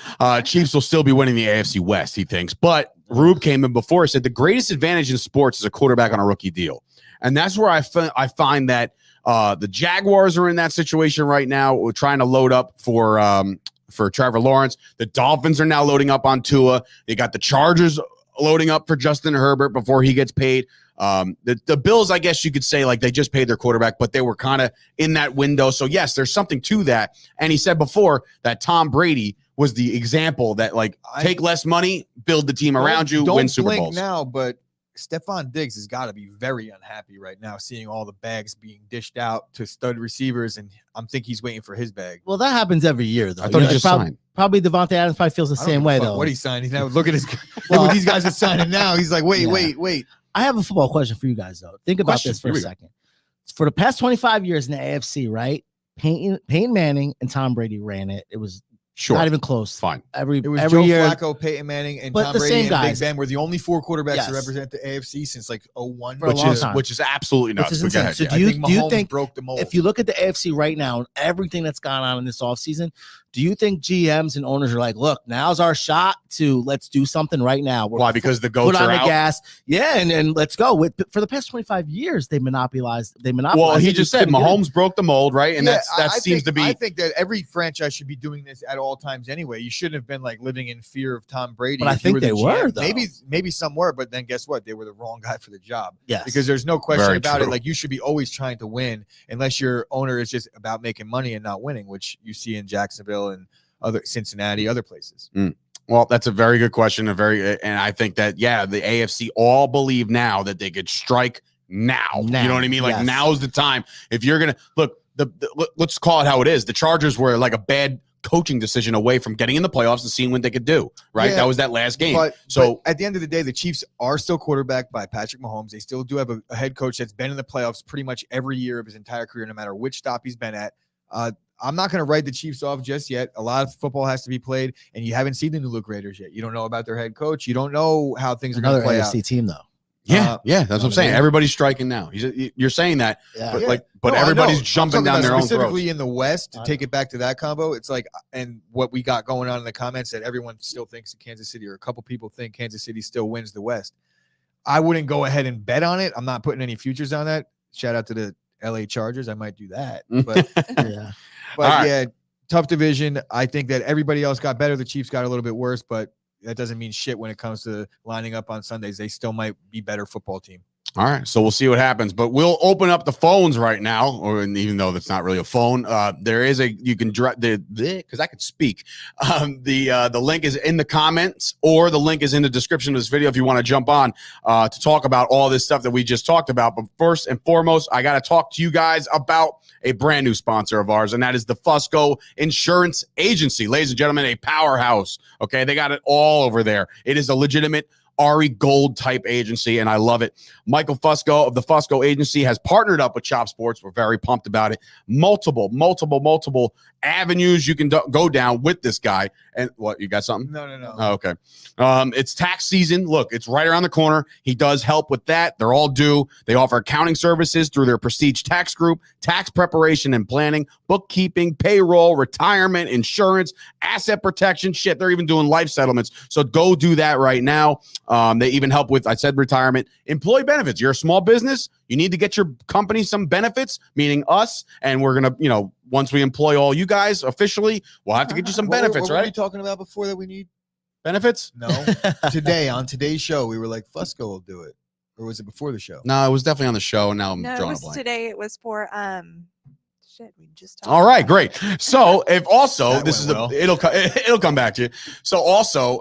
Chiefs will still be winning the AFC West, he thinks. But Rube came in before and said the greatest advantage in sports is a quarterback on a rookie deal. And that's where I find that the Jaguars are in that situation right now. We're trying to load up for Trevor Lawrence. The Dolphins are now loading up on Tua. They got the Chargers loading up for Justin Herbert before he gets paid. The Bills, I guess you could say, they just paid their quarterback, but they were kind of in that window. So yes, there's something to that. And he said before that Tom Brady was the example that take less money, build the team around you, win Super Bowls. Now, but Stephon Diggs has got to be very unhappy right now, seeing all the bags being dished out to stud receivers, and I'm think he's waiting for his bag. Well, that happens every year, though. I thought he just signed. Probably Devontae Adams probably feels the same way, though. What he signed? He's now look at his. Look what these guys are signing now. He's like, wait. I have a football question for you guys, though. Think about this for a second. For the past 25 years in the AFC, right? Peyton Manning and Tom Brady ran it. It was not even close. Fine. Every Joe year, Flacco, Peyton Manning, and Tom Brady and Big Ben were the only 4 quarterbacks to represent the AFC since 01. Which is absolutely nuts. So do you think broke the mold? If you look at the AFC right now and everything that's gone on in this offseason, do you think GMs and owners are like, look, now's our shot to let's do something right now? Why? Because the goats are out? Put on the gas. Yeah, and let's go. For the past 25 years, they monopolized. Well, he just said Mahomes broke the mold, right? And that seems to be. I think that every franchise should be doing this at all times anyway. You shouldn't have been living in fear of Tom Brady. But I think they were, though. Maybe some were, but then guess what? They were the wrong guy for the job. Yes. Because there's no question about it. You should be always trying to win unless your owner is just about making money and not winning, which you see in Jacksonville and other Cincinnati, other places. Well, that's a very good question. And I think that, the AFC all believe now that they could strike now. You know what I mean? Now's the time. If you're going to look, let's call it how it is. The Chargers were like a bad coaching decision away from getting in the playoffs and seeing what they could do, right? Yeah, that was that last game. But so at the end of the day, the Chiefs are still quarterbacked by Patrick Mahomes. They still do have a head coach that's been in the playoffs pretty much every year of his entire career, no matter which stop he's been at. I'm not going to write the Chiefs off just yet. A lot of football has to be played, and you haven't seen the New Look Raiders yet. You don't know about their head coach. You don't know how things are going to play AFC out. team, though. Yeah, that's what I'm saying. Everybody's striking now. You're saying that, but everybody's jumping down their own throats. Specifically in the West, to take it back to that combo, it's like, and what we got going on in the comments that everyone still thinks that Kansas City, or a couple people think Kansas City still wins the West. I wouldn't go ahead and bet on it. I'm not putting any futures on that. Shout out to the LA Chargers. I might do that, but yeah, tough division. I think that everybody else got better. The Chiefs got a little bit worse, but that doesn't mean shit when it comes to lining up on Sundays. They still might be better football team. All right, so we'll see what happens, but we'll open up the phones right now, or even though that's not really a phone, there is you can direct because I could speak. The link is in the comments, or the link is in the description of this video if you want to jump on to talk about all this stuff that we just talked about. But first and foremost, I got to talk to you guys about a brand new sponsor of ours, and that is the Fusco Insurance Agency. Ladies and gentlemen, a powerhouse. Okay, they got it all over there. It is a legitimate Ari Gold type agency, and I love it. Michael Fusco of the Fusco Agency has partnered up with Chop Sports. We're very pumped about it. Multiple avenues you can go down with this guy. And what, you got something? No. Oh, okay. It's tax season. Look, it's right around the corner. He does help with that. They're all due. They offer accounting services through their Prestige Tax Group, tax preparation and planning, bookkeeping, payroll, retirement, insurance, asset protection. Shit, they're even doing life settlements. So go do that right now. They even help with, I said, retirement, employee benefits. You're a small business. You need to get your company some benefits, meaning us. And we're going to, once we employ all you guys officially, we'll have to get you some benefits, what right? What were you talking about before that we need? Benefits? No. On today's show, we were like, Fusco will do it. Or was it before the show? No, it was definitely on the show. And now I'm drawing it was a blank. today. It was for, shit, we just talked all right, about great. So if also, this is it'll come back to you. So also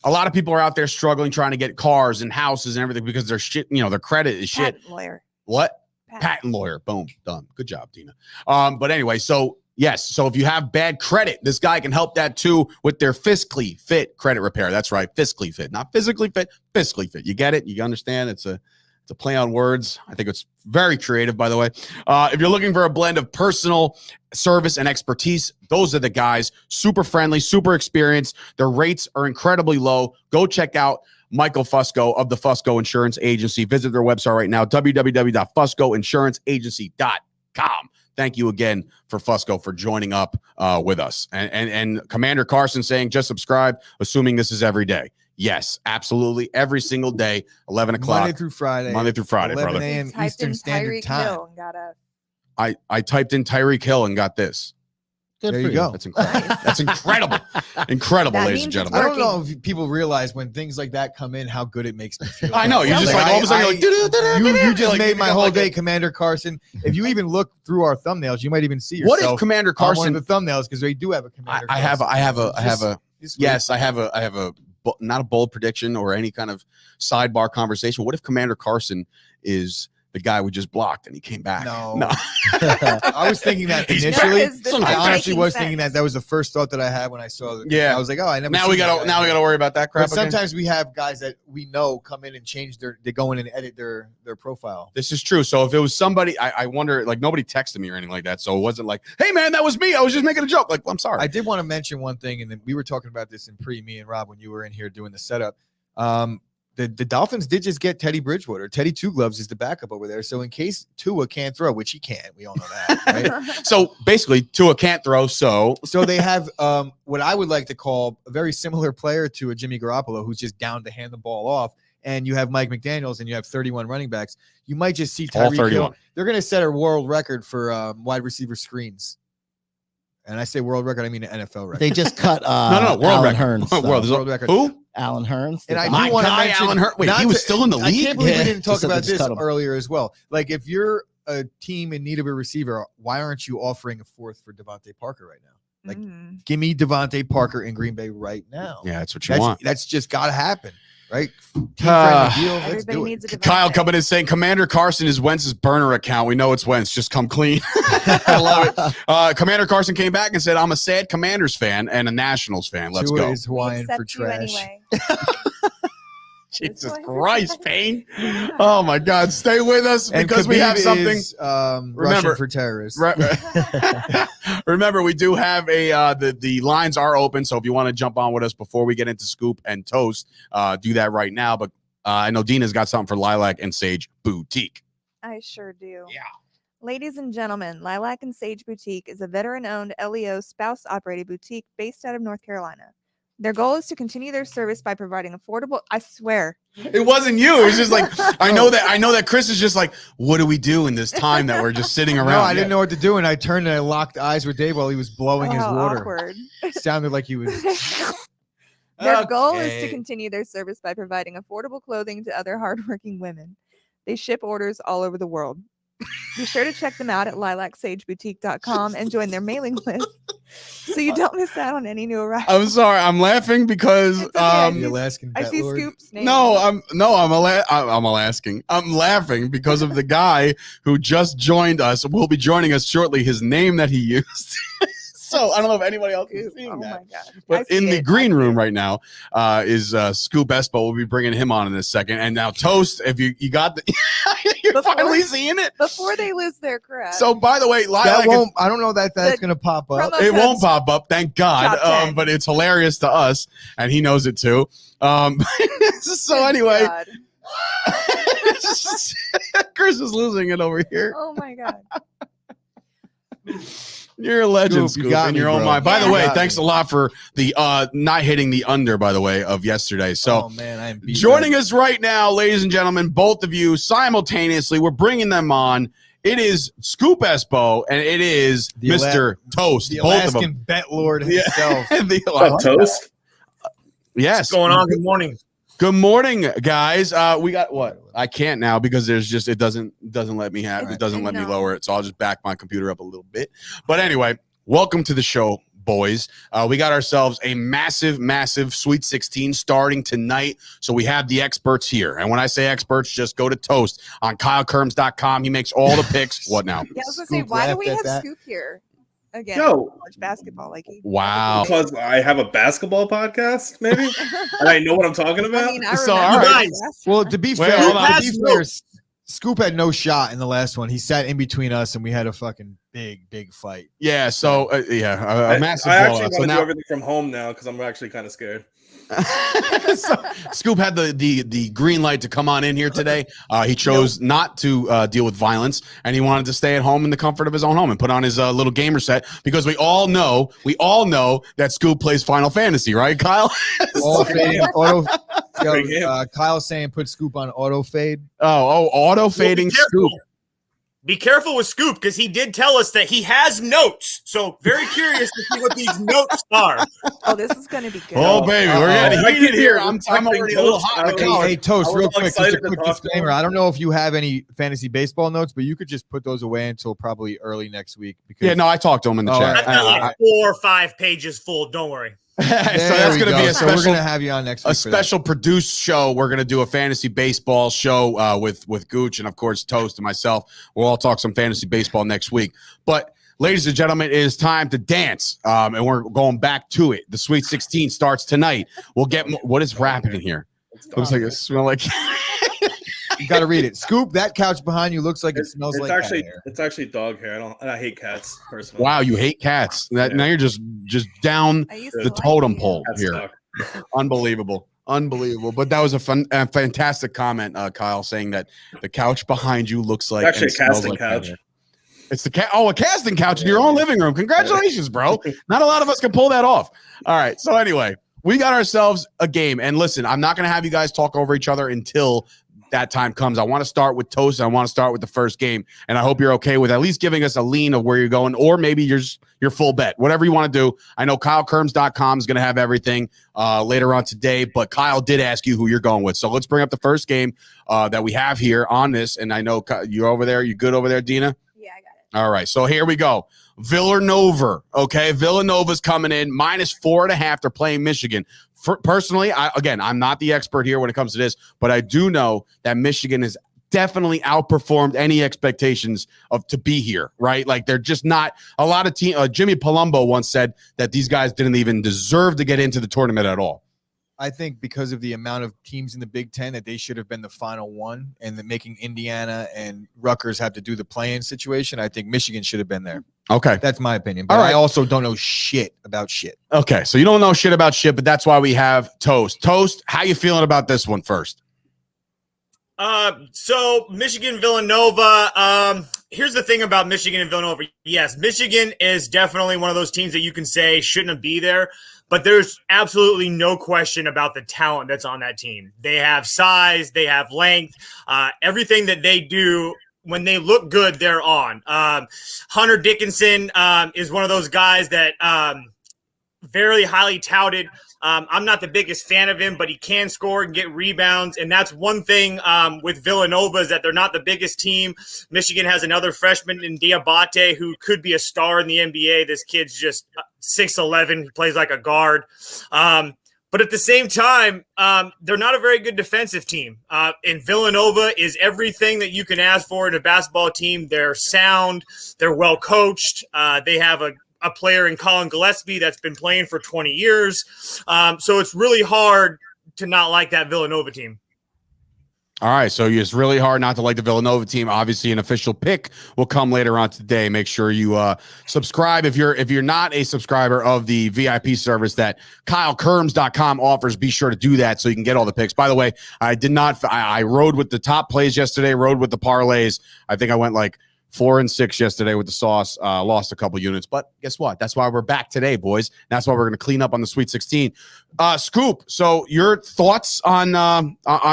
a lot of people are out there struggling, trying to get cars and houses and everything because their shit, their credit is shit. Patent lawyer. What? Patent lawyer. Boom. Done. Good job, Tina. But anyway, so yes. So if you have bad credit, this guy can help that too with their fiscally fit credit repair. That's right. Fiscally fit, not physically fit, fiscally fit. You get it? You understand? It's a play on words. I think it's very creative, by the way. If you're looking for a blend of personal service and expertise, those are the guys. Super friendly, super experienced. Their rates are incredibly low. Go check out Michael Fusco of the Fusco Insurance Agency. Visit their website right now, www.fuscoinsuranceagency.com. Thank you again for Fusco for joining up with us. And Commander Carson saying, just subscribe, assuming this is every day. Yes, absolutely. Every single day, 11 o'clock. Monday through Friday, 11 brother. it. Eastern Standard Time. And got a I typed in Tyreek Hill and got this. Good There for you go. That's incredible. That's incredible. Incredible, That ladies and means it's gentlemen. I don't know if people realize when things like that come in, how good it makes me feel. I know. You're just like, all of a sudden, you're like, you just like, made my whole like day, Commander Carson. If you even look through our thumbnails, you might even see yourself. What if Commander on one Carson? of the thumbnails, because they do have a Commander. I have a Yes, I have a not a bold prediction or any kind of sidebar conversation. What if Commander Carson is the guy we just blocked and he came back? No. I was thinking that He's initially. back. This is I honestly making was sense. thinking that was the first thought that I had when I saw it. Yeah. I was like, oh, I never. Now we gotta worry about that crap. But sometimes we have guys that we know come in and change they go in and edit their profile. This is true. So if it was somebody, I wonder, like nobody texted me or anything like that. So it wasn't like, hey man, that was me. I was just making a joke. Like, well, I'm sorry. I did want to mention one thing, and then we were talking about this in me and Rob, when you were in here doing the setup. The Dolphins did just get Teddy Bridgewater. Teddy Two Gloves is the backup over there. So in case Tua can't throw, which he can't, we all know that, right? So basically, Tua can't throw. So they have what I would like to call a very similar player to a Jimmy Garoppolo, who's just down to hand the ball off. And you have Mike McDaniels, and you have 31 running backs. You might just see all Tyreek 31. Hill. They're going to set a world record for wide receiver screens. And I say world record, I mean an NFL record. They just cut no, world Alan record. Hearns. World record. Who? Alan Hearns. And I My do want to guy, mention Alan Hearns. Wait, he was still in the league? I can't believe Yeah. we didn't talk Just that they about just this cut him. earlier as well. Like, if you're a team in need of a receiver, why aren't you offering a fourth for Devontae Parker right now? Like, give me Devontae Parker in Green Bay right now. Yeah, that's what you want. That's just got to happen. right? Team-friendly deal. Let's Everybody do it. needs a device. Kyle coming in saying, Commander Carson is Wentz's burner account. We know it's Wentz. Just come clean. I love it. Commander Carson came back and said, I'm a sad Commanders fan and a Nationals fan. Let's Tua go. is Hawaiian for Accept you trash. anyway. Jesus Christ, Payne. Oh, my God. Stay with us And because we have Khabib something. is, Remember- Russian for terrorists. Remember, we do have the lines are open. So if you want to jump on with us before we get into Scoop and Toast, do that right now. But I know Dina's got something for Lilac and Sage Boutique. I sure do. Yeah. Ladies and gentlemen, Lilac and Sage Boutique is a veteran-owned LEO spouse-operated boutique based out of North Carolina. Their goal is to continue their service by providing affordable. I swear, It wasn't you. It was just like I know that Chris is just like, what do we do in this time that we're just sitting around? No, I didn't know what to do, and I turned and I locked eyes with Dave while he was blowing his how water. awkward. Sounded like he was. Their goal is to Okay. continue their service by providing affordable clothing to other hardworking women. They ship orders all over the world. Be sure to check them out at lilacsageboutique.com and join their mailing list so you don't miss out on any new arrivals. I'm sorry. I'm laughing because It's okay. The Alaskan I Bet see Lord. Scoop's name. I'm Alasking. I'm laughing because of the guy who just joined us. Will be joining us shortly. His name that he used. So I don't know if anybody else is seeing Oh that. my god! But I see in the it. green I see room it. right now is Scoop Espo. We'll be bringing him on in a second. And now Toast, if you got the, you're Before- finally seeing it. Before they lose their crap. So by the way, That Lilac, won't. I don't know that that's The gonna pop up. promo- it won't codes pop up, thank God. top 10. But it's hilarious to us, and he knows it too. So Good anyway, God. Chris is losing it over here. Oh my god! You're a legend, Scoop, you Scoop, got in me, your own bro. mind. By the Yeah. way, You got thanks me. a lot for the not hitting the under, by the way, of yesterday. So Oh man, I'm beat joining red. us right now, ladies and gentlemen, both of you simultaneously, we're bringing them on. It is Scoop Espo and it is The Mr. Toast. the Both of Alaskan them. Bet Lord Yeah. himself. Toast. Yes. What's going on? Good morning. Good morning, guys. We got what? I can't now because there's just it doesn't let me have it doesn't let me No. lower it. So I'll just back my computer up a little bit. But anyway, welcome to the show, boys. We got ourselves a massive Sweet 16 starting tonight. So we have the experts here. And when I say experts, just go to Toast on KyleKerms.com. He makes all the picks. What now? Yeah, I was gonna say, Scoop why do laughed we at have that. Scoop here again? Yo, College basketball, like he. Wow. because I have a basketball podcast, maybe, and I know what I'm talking I about. mean, I So, remember all right. last Well, time. to be Wait, fair, hold on. to be fair, Scoop had no shot in the last one. He sat in between us, and we had a fucking big fight. Yeah. So, a massive I actually blowout. want So to now, do everything from home now because I'm actually kind of scared. So, Scoop had the green light to come on in here today. He chose not to deal with violence, and he wanted to stay at home in the comfort of his own home and put on his little gamer set because we all know that Scoop plays Final Fantasy, right, Kyle? All fading, auto. Great game. Kyle saying put Scoop on auto fade. Auto fading Scoop. Be careful with Scoop because he did tell us that he has notes. So very curious to see what these notes are. Oh, this is gonna be good. Oh baby, we're getting I heated can here. hear I'm reflecting already a little Toast. hot in the I collar. Hey, Toast, I was real all quick, just a excited to quick talk to disclaimer. him. I don't know if you have any fantasy baseball notes, but you could just put those away until probably early next week. Because Yeah, no, I talked to him in the Oh, chat. I've got like 4 or 5 pages full. Don't worry. So There that's we going to go. be a So we're special gonna have you on next week. a special produced show. We're going to do a fantasy baseball show with Gooch and of course Toast and myself. We'll all talk some fantasy baseball next week. But ladies and gentlemen, it is time to dance, and we're going back to it. The Sweet 16 starts tonight. We'll get what is happening here. Looks like it smells like. You got to read it. Scoop, that couch behind you looks like it smells It's like actually cat hair. it's actually dog hair. I hate cats personally. Wow, you hate cats. Now you're just down I used the to like totem you. pole Cats here. suck. Unbelievable. But that was a fantastic comment, Kyle, saying that the couch behind you looks like It's actually and a smells casting like couch. cat. It's the cat. Oh, a casting couch in your own living room. Congratulations, bro. Not a lot of us can pull that off. All right. So anyway, we got ourselves a game. And listen, I'm not going to have you guys talk over each other until that time comes. I want to start with Toast. I want to start with the first game. And I hope you're okay with at least giving us a lean of where you're going, or maybe your full bet, whatever you want to do. I know KyleKerms.com is going to have everything later on today, but Kyle did ask you who you're going with. So let's bring up the first game that we have here on this. And I know you're over there. You good over there, Dina? Yeah, I got it. All right. So here we go. Villanova. Okay, Villanova's coming in -4.5. They're playing Michigan. Personally, I'm not the expert here when it comes to this, but I do know that Michigan has definitely outperformed any expectations to be here, right? Like they're just not a lot of Jimmy Palumbo once said that these guys didn't even deserve to get into the tournament at all. I think because of the amount of teams in the Big Ten that they should have been the final one, and making Indiana and Rutgers have to do the play-in situation, I think Michigan should have been there. Okay. That's my opinion. But all right. I also don't know shit about shit. Okay, so you don't know shit about shit, but that's why we have Toast. Toast, how you feeling about this one first? So Michigan, Villanova, here's the thing about Michigan and Villanova. Yes, Michigan is definitely one of those teams that you can say shouldn't be there, but there's absolutely no question about the talent that's on that team. They have size, they have length, everything that they do. When they look good, they're on. Hunter Dickinson is one of those guys that very highly touted. I'm not the biggest fan of him, but he can score and get rebounds. And that's one thing with Villanova is that they're not the biggest team. Michigan has another freshman in Diabate who could be a star in the NBA. This kid's just 6'11". He plays like a guard. But at the same time, they're not a very good defensive team. And Villanova is everything that you can ask for in a basketball team. They're sound. They're well coached. They have a player in Colin Gillespie that's been playing for 20 years. So it's really hard to not like that Villanova team. All right, so it's really hard not to like the Villanova team. Obviously, an official pick will come later on today. Make sure you subscribe if you're not a subscriber of the VIP service that KyleKerms.com offers. Be sure to do that so you can get all the picks. By the way, I rode with the top plays yesterday, rode with the parlays. I think I went like 4 and 6 yesterday with the sauce. Lost a couple units, but guess what? That's why we're back today, boys. That's why we're going to clean up on the Sweet 16. Scoop, so your thoughts on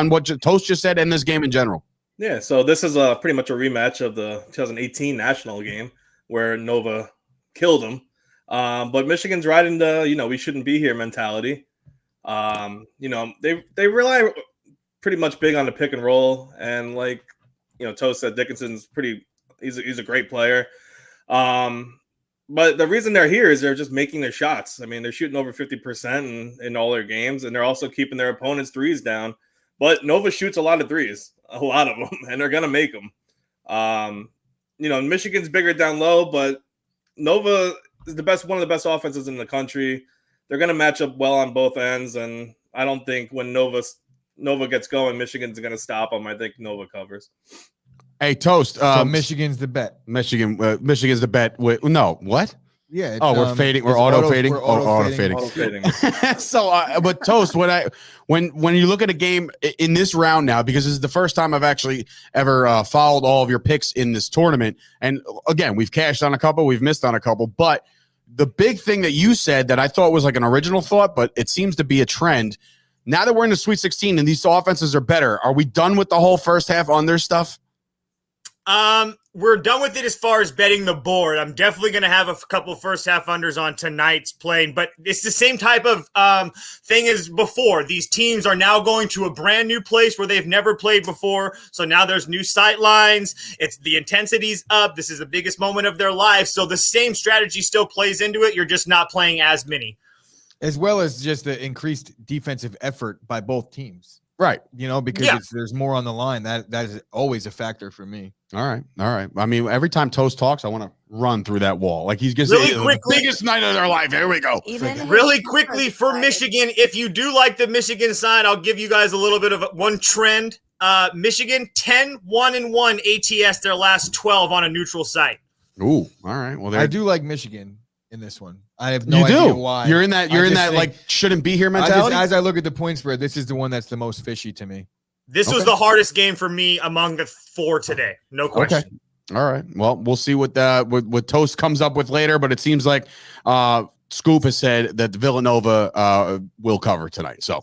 what Toast just said and this game in general? Yeah, so this is pretty much a rematch of the 2018 national game where Nova killed them. But Michigan's riding the, we shouldn't be here mentality. They rely pretty much big on the pick and roll. And like, Toast said, Dickinson's he's a great player. But the reason they're here is they're just making their shots. I mean, they're shooting over 50% in all their games, and they're also keeping their opponents' threes down. But Nova shoots a lot of threes, a lot of them, and they're going to make them. Michigan's bigger down low, but Nova is one of the best offenses in the country. They're going to match up well on both ends, and I don't think when Nova gets going, Michigan's going to stop them. I think Nova covers. Hey, Toast. So Michigan's the bet. Michigan's the bet. No, what? Yeah. We're fading. We're auto fading. We're auto fading. Auto fading. So, but Toast, when you look at a game in this round now, because this is the first time I've actually ever followed all of your picks in this tournament, and again, we've cashed on a couple, we've missed on a couple, but the big thing that you said that I thought was like an original thought, but it seems to be a trend. Now that we're in the Sweet 16 and these offenses are better, are we done with the whole first half under stuff? We're done with it as far as betting the board. I'm definitely going to have a couple first half unders on tonight's playing, but it's the same type of thing as before. These teams are now going to a brand new place where they've never played before. So now there's new sight lines. It's the intensity's up. This is the biggest moment of their life. So the same strategy still plays into it. You're just not playing as many. As well as just the increased defensive effort by both teams. Right. Because there's more on the line. That is always a factor for me. All right. I mean, every time Toast talks, I want to run through that wall. Like he's just really quickly, the biggest night of their life. Here we go. Really quickly for Michigan. If you do like the Michigan side, I'll give you guys a little bit of one trend. Michigan 10-1-1 ATS their last 12 on a neutral site. Ooh. All right. Well, I do like Michigan in this one. I have no idea why. You're in that like shouldn't be here mentality. As I look at the point spread, this is the one that's the most fishy to me. This was the hardest game for me among the 4 today. No question. Okay. All right. Well, we'll see what Toast comes up with later, but it seems like Scoop has said that the Villanova will cover tonight. So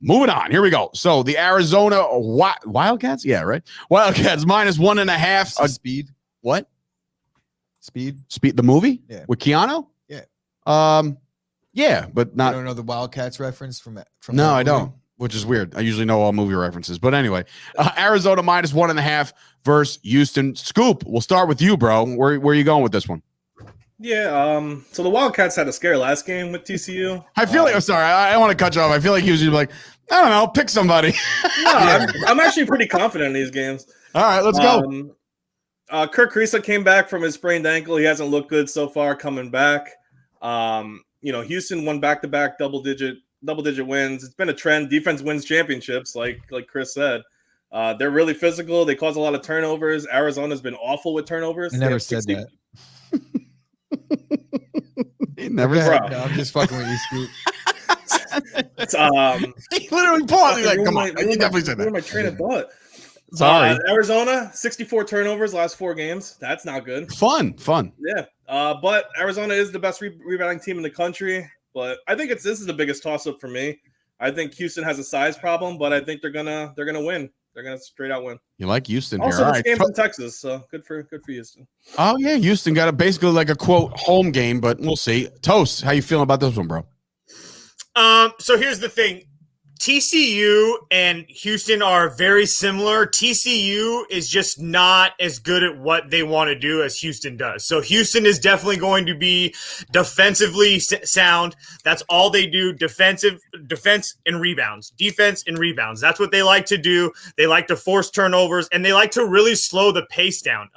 moving on. Here we go. So the Arizona Wildcats. Yeah, right. Wildcats -1.5. Speed. What? Speed. The movie? Yeah. With Keanu? Yeah. Yeah, but not. I don't know the Wildcats reference from No, I don't. Which is weird. I usually know all movie references. But anyway, Arizona -1.5 versus Houston. Scoop, we'll start with you, bro. Where are you going with this one? Yeah. So the Wildcats had a scare last game with TCU. I feel like I'm sorry. I want to cut you off. I feel like he was just like, I don't know, pick somebody. No, I'm actually pretty confident in these games. All right, let's go. Kirk Risa came back from his sprained ankle. He hasn't looked good so far coming back. Houston won back-to-back double-digit wins. It's been a trend. Defense wins championships, like Chris said. They're really physical. They cause a lot of turnovers. Arizona's been awful with turnovers. I never said that. He never said. No, I'm just fucking with you, Scoot. He literally paused. He's like, come on. You definitely said that. My train of thought. Sorry. Arizona, 64 turnovers last 4 games. That's not good. Fun. Yeah. But Arizona is the best rebounding team in the country. But I think this is the biggest toss-up for me. I think Houston has a size problem, but I think they're gonna win. They're gonna straight out win. You like Houston also, here. this game's in Texas, so good for Houston. Oh yeah, Houston got basically like a quote home game, but we'll see. Toast, how you feeling about this one, bro? So here's the thing. TCU and Houston are very similar. TCU is just not as good at what they want to do as Houston does. So Houston is definitely going to be defensively sound. That's all they do. Defense and rebounds. Defense and rebounds. That's what they like to do. They like to force turnovers, and they like to really slow the pace down.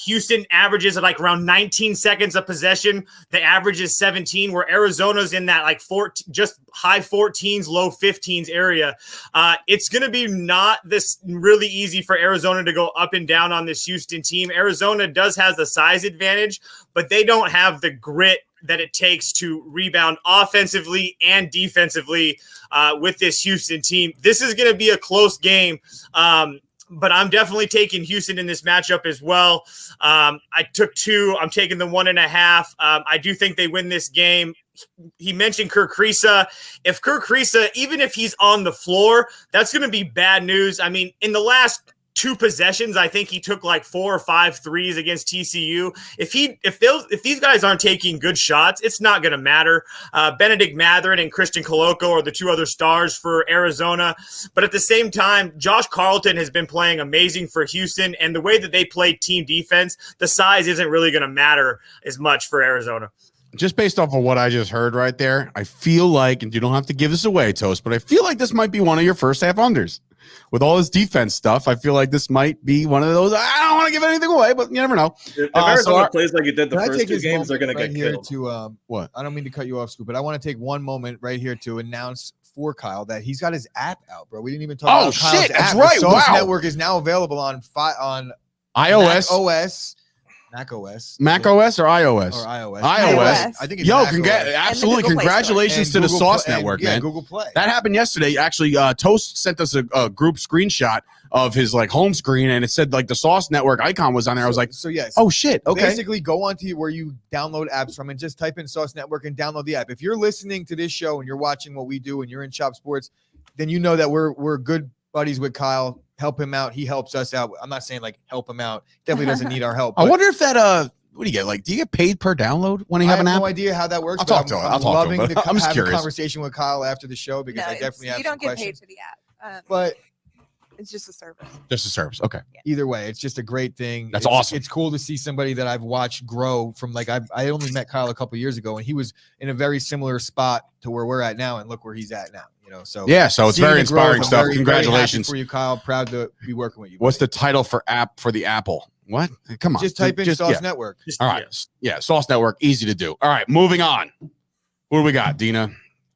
Houston averages at like around 19 seconds of possession. The average is 17, where Arizona's in that like 14, just high 14s, low 15s area. It's going to be not this really easy for Arizona to go up and down on this Houston team. Arizona has the size advantage, but they don't have the grit that it takes to rebound offensively and defensively with this Houston team. This is going to be a close game. But I'm definitely taking Houston in this matchup as well. I took 2. I'm taking the 1.5. I do think they win this game. He mentioned Kirk Risa. If Kirk Risa, even if he's on the floor, that's going to be bad news. I mean, in the last 2 possessions, I think he took like 4 or 5 threes against TCU. If these guys aren't taking good shots, it's not going to matter. Benedict Mathurin and Christian Coloco are the 2 other stars for Arizona. But at the same time, Josh Carlton has been playing amazing for Houston, and the way that they play team defense, the size isn't really going to matter as much for Arizona. Just based off of what I just heard right there, I feel like, and you don't have to give this away, Toast, but I feel like this might be one of your first half unders. With all this defense stuff, I feel like this might be one of those. I don't want to give anything away, but you never know. If Arizona plays like it did the first 2 games, they're going to get killed. What? I don't mean to cut you off, Scoop, but I want to take one moment right here to announce for Kyle that he's got his app out, bro. We didn't even talk about Kyle's shit, that's app. right. The Sauce Wow. Network is now available on iOS, Mac OS. Mac OS or iOS? Or iOS. iOS. I think it's Yo, Mac OS. absolutely. Google Play Store. Congratulations to And the Google Sauce Play- Network, and, man. Google Play. That happened yesterday. Actually, Toast sent us a group screenshot of his like home screen, and it said like the Sauce Network icon was on there. I was like, so yes. oh shit, okay. Basically, go on to where you download apps from and just type in Sauce Network and download the app. If you're listening to this show and you're watching what we do and you're in Shop Sports, then you know that we're good buddies with Kyle. Help him out. He helps us out. I'm not saying like help him out. Definitely doesn't need our help. I wonder if that what do you get? Like, do you get paid per download when you I have have an app? no idea how that works. I'll but talk to him. I'm I'll talk to him, loving but I'm just have a curious. conversation with Kyle after the show because I definitely have you some don't get paid questions. for the app. But It's just a service. Just a service. Okay. either way, it's just a great thing. That's It's awesome. It's cool to see somebody that I've watched grow from like I only met Kyle a couple years ago, and he was in a very similar spot to where we're at now, and look where he's at now. You know, so Yeah, so it's seeing very the growth, inspiring I'm stuff. very, Congratulations. very happy for you, Kyle. Proud to be working with you. What's buddy. the title for app for the Apple? What? Come on. Just type in Sauce yeah. Network. All right. Yeah, Sauce Network, easy to do. All right, moving on. Who do we got, Dina?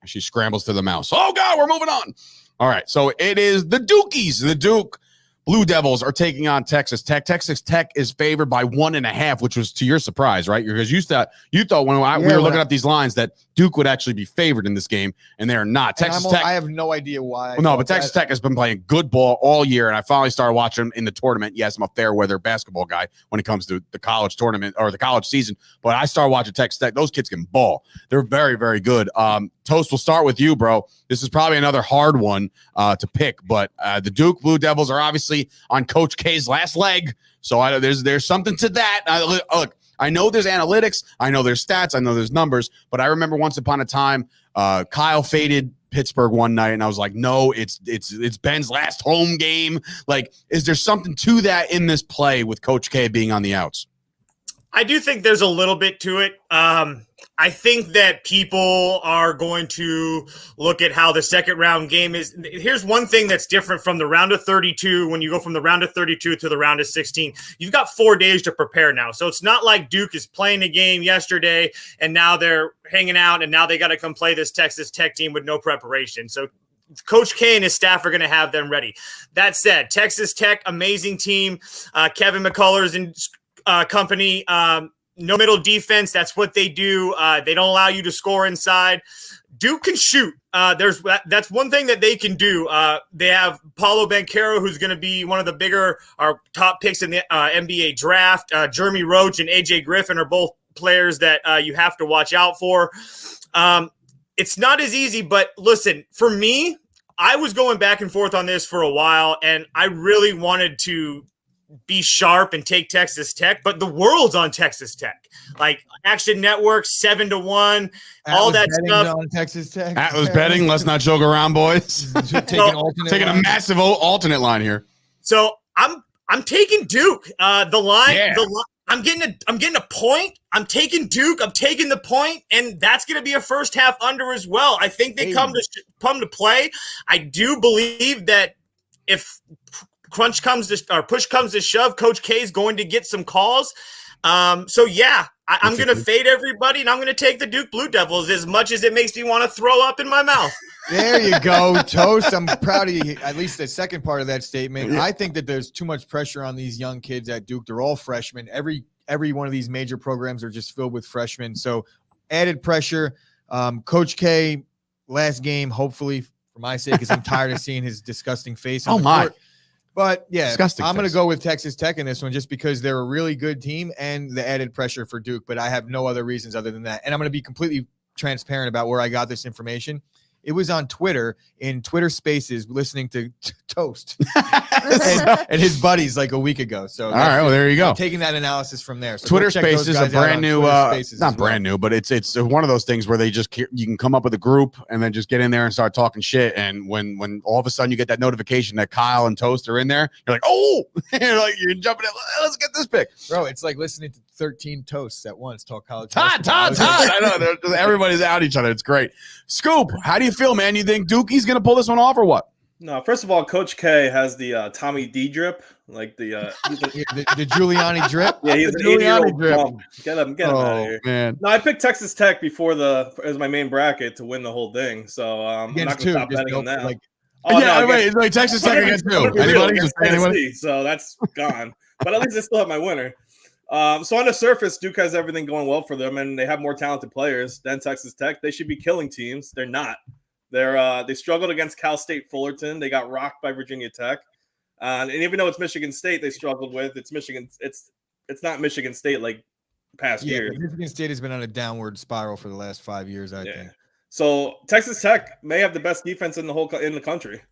She scrambles to the mouse. Oh, God, we're moving on. All right, so it is the Dukies. The Duke Blue Devils are taking on Texas Tech. Texas Tech is favored by 1.5, which was to your surprise, right? Because you thought when we were looking up these lines that Duke would actually be favored in this game, and they are not. Texas Tech. I have no idea why. Well, no, but Texas Tech has been playing good ball all year, and I finally started watching them in the tournament. Yes, I'm a fair weather basketball guy when it comes to the college tournament or the college season, but I started watching Texas Tech. Those kids can ball. They're very, very good. Toast, we'll start with you, bro. This is probably another hard one to pick, but the Duke Blue Devils are obviously on Coach K's last leg, so there's something to that. Look, I know there's analytics, I know there's stats, I know there's numbers, but I remember once upon a time, Kyle faded Pittsburgh one night, and I was like, no, it's Ben's last home game. Like, is there something to that in this play with Coach K being on the outs? I do think there's a little bit to it. I think that people are going to look at how the second round game is. Here's one thing that's different from the round of 32. When you go from the round of 32 to the round of 16, you've got 4 days to prepare now. So it's not like Duke is playing a game yesterday and now they're hanging out and now they got to come play this Texas Tech team with no preparation. So Coach K and his staff are going to have them ready. That said, Texas Tech, amazing team. Kevin McCullers and company, no middle defense. That's what they do. They don't allow you to score inside. Duke can shoot. That's one thing that they can do. They have Paulo Banchero, who's going to be one of the bigger or top picks in the NBA draft. Jeremy Roach and AJ Griffin are both players that you have to watch out for. It's not as easy, but listen, for me, I was going back and forth on this for a while, and I really wanted to be sharp and take Texas Tech, but the world's on Texas Tech. Like Action Network, 7-1, all that stuff. On Texas Tech. Atlas betting. Let's not joke around, boys. Taking a massive alternate line here. So I'm taking Duke. The line. I'm getting a point. I'm taking Duke. I'm taking the point, and that's going to be a first half under as well. I think they come to play. I do believe that if push comes to shove, Coach K is going to get some calls. So yeah, I'm going to fade everybody, and I'm going to take the Duke Blue Devils as much as it makes me want to throw up in my mouth. There you go, Toast. I'm proud of you. At least the second part of that statement. I think that there's too much pressure on these young kids at Duke. They're all freshmen. Every one of these major programs are just filled with freshmen. So added pressure. Coach K, last game, hopefully for my sake, because I'm tired of seeing his disgusting face. On the court. But yeah, disgusting I'm going to go with Texas Tech in this one just because they're a really good team and the added pressure for Duke. But I have no other reasons other than that. And I'm going to be completely transparent about where I got this information. It was on Twitter, in Twitter Spaces, listening to Toast and his buddies like a week ago. So all right, well there you go. I'm taking that analysis from there. So Twitter Spaces is a brand new, not brand new, but it's one of those things where you can come up with a group and then just get in there and start talking shit. And when all of a sudden you get that notification that Kyle and Toast are in there, you're like, oh, you're jumping in. Let's get this pick, bro. It's like listening to 13 Toasts at once talk college. Todd. I know everybody's out each other. It's great. Scoop, how do you feel, man? You think Dookie's gonna pull this one off or what? No, first of all, Coach K has the Tommy D drip, like the Giuliani drip. Yeah, he's an Giuliani drip. Get him out of here, man. No, I picked Texas Tech before as my main bracket to win the whole thing, so I'm not gonna stop betting on that. Wait, Texas Tech against who? Anybody? So that's gone. But at least I still have my winner. So on the surface, Duke has everything going well for them, and they have more talented players than Texas Tech. They should be killing teams. They're not. They struggled against Cal State Fullerton. They got rocked by Virginia Tech, and even though it's Michigan State, they struggled with. It's Michigan. It's not Michigan State like past years. Michigan State has been on a downward spiral for the last 5 years. I think. So Texas Tech may have the best defense in the country.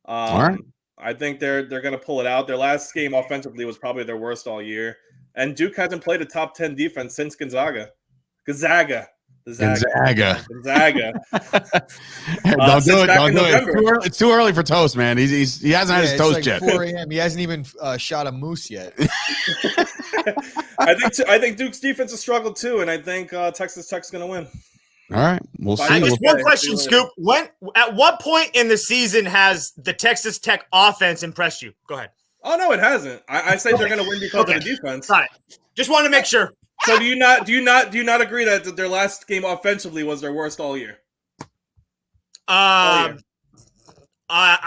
All right. I think they're going to pull it out. Their last game offensively was probably their worst all year. And Duke hasn't played a top 10 defense since Gonzaga. Don't do it. It's too early for Toast, man. He hasn't had his toast yet. 4 a.m. He hasn't even shot a moose yet. I think Duke's defense has struggled too, and I think Texas Tech's going to win. All right, we'll see. Just one question, Scoop. At what point in the season has the Texas Tech offense impressed you? Go ahead. Oh no, it hasn't. I say they're going to win because of the defense. Got it. Just wanted to make sure. So do you not agree that their last game offensively was their worst all year? I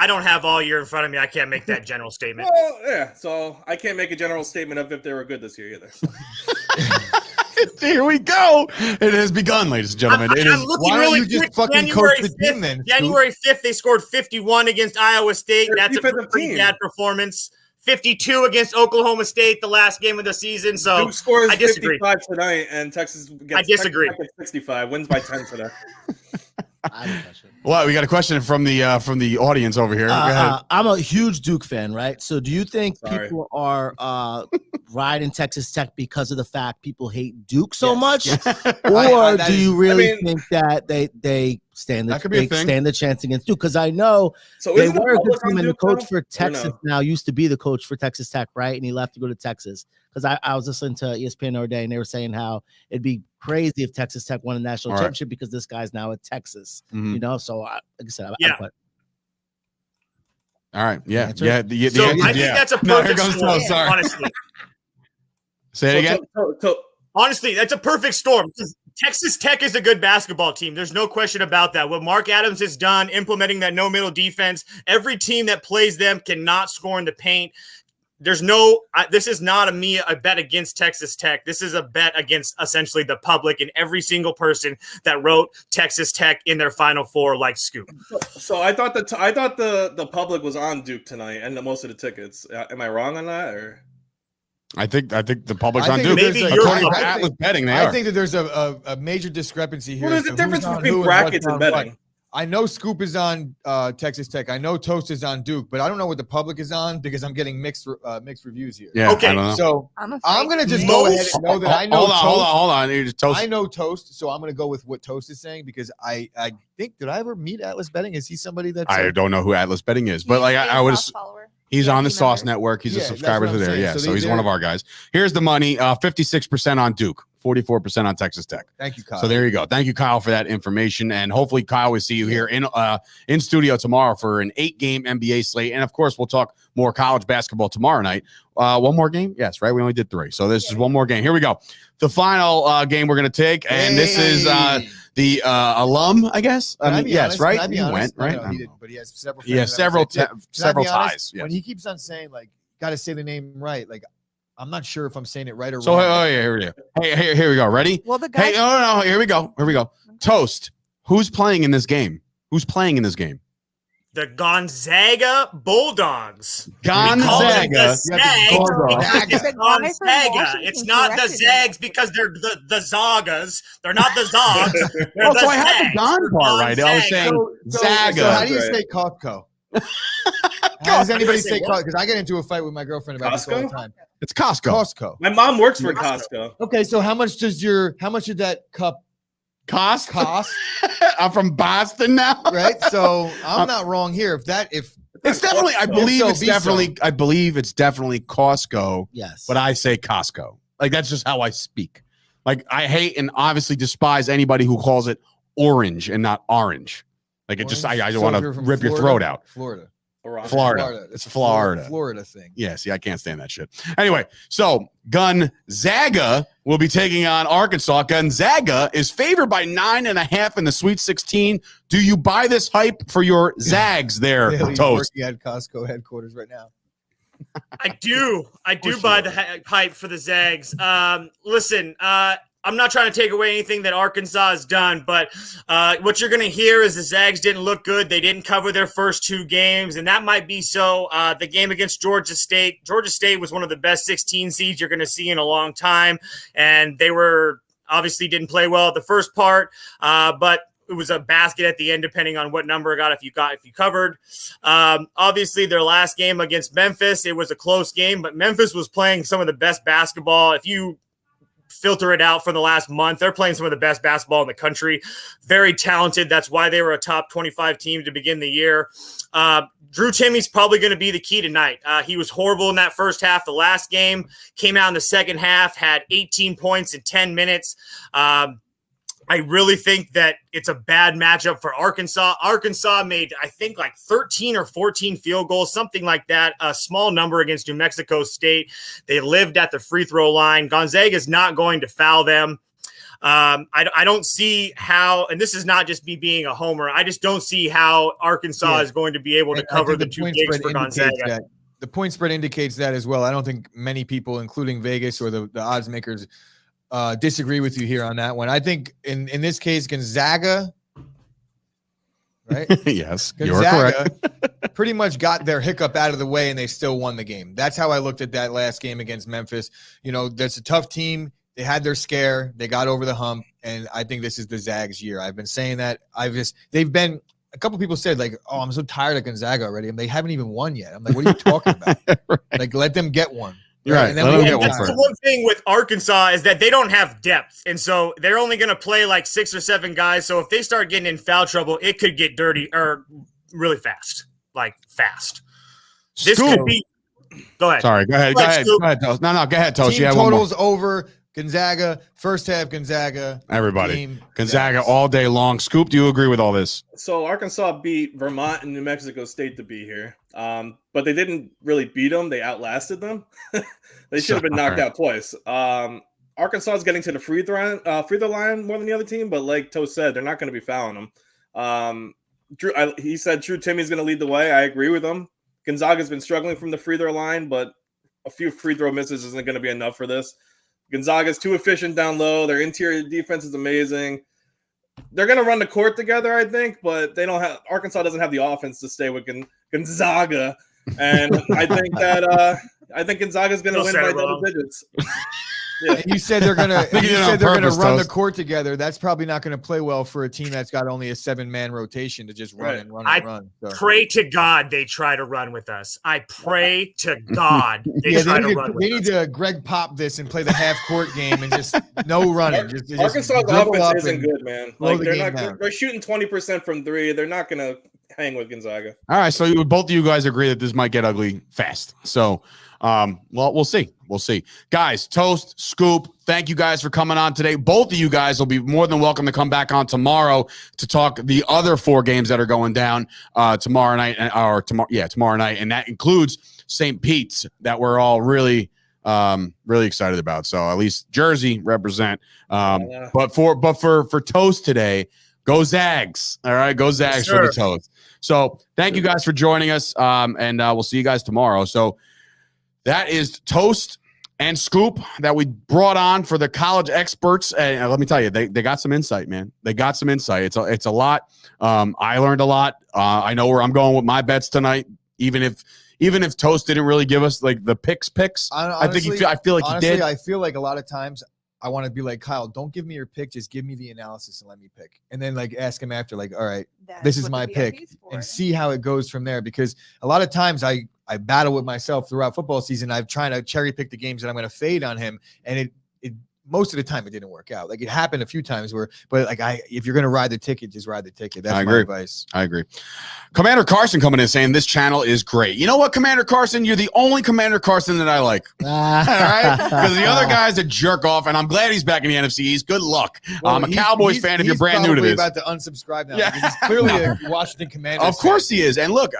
don't have all year in front of me. I can't make that general statement. Well, yeah. So I can't make a general statement of if they were good this year either. Here we go. It has begun, ladies and gentlemen. I'm looking really quick. January 5th, they scored 51 against Iowa State. That's a pretty bad performance. 52 against Oklahoma State, the last game of the season. So Duke scores 55 tonight, and Texas gets 65. Wins by 10 today. Well, we got a question from the audience over here. Go ahead. I'm a huge Duke fan, right? So do you think people are riding Texas Tech because of the fact people hate Duke so much? Or do you really think that they stand That could be a the thing. stand the chance against Duke, because I know So they isn't the were a good public on team, and the Duke, coach though? for Texas no? now used to be the coach for Texas Tech, right? And he left to go to Texas, because I was listening to ESPN the other day, and they were saying how it'd be crazy if Texas Tech won a national All right. championship because this guy's now at Texas, Mhm. you know. So like I said, Yeah. All right. Yeah. Answer? Yeah. So I think that's a No, here perfect goes storm, Toe, sorry. honestly. Say it again. Honestly, that's a perfect storm. Texas Tech is a good basketball team. There's no question about that. What Mark Adams has done, implementing that no middle defense, every team that plays them cannot score in the paint. There's no, this is not a bet against Texas Tech. This is a bet against essentially the public and every single person that wrote Texas Tech in their Final Four like Scoop. So I thought the public was on Duke tonight and most of the tickets. Am I wrong on that, or? I think the public's I on think Duke. maybe there's you're According to wrong. Atlas betting, they I are. think that there's a major discrepancy here. Well, there's as a to difference who's on between who and brackets what's and on what. betting. I know Scoop is on Texas Tech. I know Toast is on Duke, but I don't know what the public is on because I'm getting mixed reviews here. Yeah. Okay, I don't know. So I'm I'm gonna just go ahead and know that I know Hold on. You just Toast. I know Toast, so I'm gonna go with what Toast is saying because I think, did I ever meet Atlas Betting? Is he somebody that's I don't know who Atlas Betting is, but like I would. He's Yeah, on the he Sauce members. Network. He's a Yeah, that's subscriber what to I'm there. saying. Yeah, So so he's they're- one of our guys. Here's the money: 56% on Duke, 44% on Texas Tech. Thank you, Kyle. So there you go. Thank you, Kyle, for that information. And hopefully, Kyle, will see you here in studio tomorrow for an 8-game NBA slate. And of course, we'll talk more college basketball tomorrow night. One more game? Yes, right? We only did 3. So this is one more game. Here we go. The final game we're going to take. And this is the alum, I guess. Can I I mean, be yes, honest? right? Can I be He honest? went, right? No, I he don't didn't, know. but he has several. He has several several ties. Yes. When he keeps on saying like, got to say the name right, like I'm not sure if I'm saying it right or So, wrong. oh, yeah, here we go. Hey, here we go. Ready? Well, the guy. Hey, no, here we go. Toast. Who's playing in this game? Who's playing in this game? The Gonzaga Bulldogs. Gonzaga. We call them the Zags because it's The guy from Gonzaga. Washington It's not the corrected him. Zags because they're the Zagas. They're not the Zogs. They're Oh, the so I had the Zags. Gon They're part right. I was Gonzaga. saying So Zaga. how do you Right. say Costco? How does anybody say Costco? Because I get into a fight with my girlfriend about this all the Costco? time. It's Costco. Costco. My mom works for Costco. Okay, so how much did that cup Cost? cost? I'm from Boston now. Right. So I'm not wrong here. If It's definitely. I If believe so, it's be so. definitely. I believe it's definitely Costco. Yes, But I say Costco. Like that's just how I speak. Like I hate and obviously despise anybody who calls it orange and not orange. Like it just. I So want if to you're from rip your Florida- throat out. Florida. Florida. It's Florida. Florida thing. Yeah, see, I can't stand that shit. Anyway, so Gonzaga will be taking on Arkansas. Gonzaga is favored by 9.5 in the Sweet 16. Do you buy this hype for your Zags there, Bailey's Toast? working at Costco headquarters right now. I do course buy you the hype for the Zags. Listen, I'm not trying to take away anything that Arkansas has done, but what you're going to hear is the Zags didn't look good. They didn't cover their first 2 games, and that might be so. The game against Georgia State was one of the best 16 seeds you're going to see in a long time, and they were obviously didn't play well at the first part, but it was a basket at the end, depending on what number it got if you covered. Obviously, their last game against Memphis, it was a close game, but Memphis was playing some of the best basketball. If you filter it out for the last month, they're playing some of the best basketball in the country. Very talented. That's why they were a top 25 team to begin the year. Drew Timmy's probably going to be the key tonight. He was horrible in that first half. The last game came out in the second half, had 18 points in 10 minutes. I really think that it's a bad matchup for Arkansas. Arkansas made, I think, like 13 or 14 field goals, something like that, a small number against New Mexico State. They lived at the free throw line. Gonzaga is not going to foul them. I don't see how, and this is not just me being a homer, I just don't see how Arkansas is going to be able to cover the 2 gigs for Gonzaga. The point spread indicates that as well. I don't think many people, including Vegas or the odds makers, disagree with you here on that one. I think in this case, Gonzaga, right? Yes, you're correct. Gonzaga pretty much got their hiccup out of the way and they still won the game. That's how I looked at that last game against Memphis. You know, that's a tough team. They had their scare. They got over the hump. And I think this is the Zags year. I've been saying that. They've been, a couple people said like, oh, I'm so tired of Gonzaga already. And they haven't even won yet. I'm like, what are you talking about? Right. Like, let them get one. You're right. And then Let we him get get one That's the first. one thing with Arkansas is that they don't have depth. And so they're only going to play like 6 or 7 guys. So if they start getting in foul trouble, it could get dirty or really fast. Like fast. This Scoop. could be. Go ahead. Sorry, go ahead. Go ahead, Toast. No, go ahead, Toast. Team You have one more. totals over. Gonzaga, first half Gonzaga. Everybody. Game, Gonzaga Zags. all day long. Scoop, do you agree with all this? So Arkansas beat Vermont and New Mexico State to be here, but they didn't really beat them. They outlasted them. They should have been knocked out twice. Arkansas is getting to the free throw line more than the other team, but like Toast said, they're not going to be fouling them. He said Drew Timmy's going to lead the way. I agree with him. Gonzaga's been struggling from the free throw line, but a few free throw misses isn't going to be enough for this. Gonzaga's too efficient down low. Their interior defense is amazing. They're going to run the court together, I think, but they don't have. Arkansas doesn't have the offense to stay with Gonzaga, and I think Gonzaga's going to win by double digits. Yeah. And you said they're gonna. think You you did it said on they're gonna purpose, run the Toast. court together. That's probably not going to play well for a team that's got only a 7-man rotation to just run Right. and run I and run. So. Pray to God they try to run with us. I pray to God they Yeah, try they to run with need us. to Greg Pop this and play the half court game and just no running. Just Arkansas's dribble up offense isn't and good, man. slow Like the they're game not. down. They're shooting 20% from 3. They're not going to hang with Gonzaga. All right, so both of you guys agree that this might get ugly fast. So, well, we'll see. We'll see. Guys, Toast, Scoop, thank you guys for coming on today. Both of you guys will be more than welcome to come back on tomorrow to talk the other 4 games that are going down tomorrow night, tomorrow night, and that includes St. Pete's that we're all really excited about. So at least Jersey represent. But for Toast today, go Zags. All right, go Zags for the Toast. So thank you guys for joining us, and we'll see you guys tomorrow. So that is Toast and Scoop that we brought on for the college experts. And let me tell you, they got some insight, man. They got some insight. It's a lot. I learned a lot. I know where I'm going with my bets tonight. Even if Toast didn't really give us like the picks, Honestly, I feel like he did. I feel like a lot of times I want to be like, Kyle, don't give me your pick, just give me the analysis and let me pick, and then like ask him after, like, all right, this is my pick, and see how it goes from there. Because a lot of times I battle with myself throughout football season. I'm trying to cherry pick the games that I'm going to fade on him, and it most of the time it didn't work out. Like it happened a few times if you're going to ride the ticket, just ride the ticket. That's my advice. I agree. Commander Carson coming in saying this channel is great. You know what, Commander Carson? You're the only Commander Carson that I like. All right? Because the other guy's a jerk off, and I'm glad he's back in the NFC East. Good luck. Well, I'm a Cowboys fan if you're brand new to this. He's about to unsubscribe now. Yeah. He's clearly a Washington Commanders Of course he is. And look,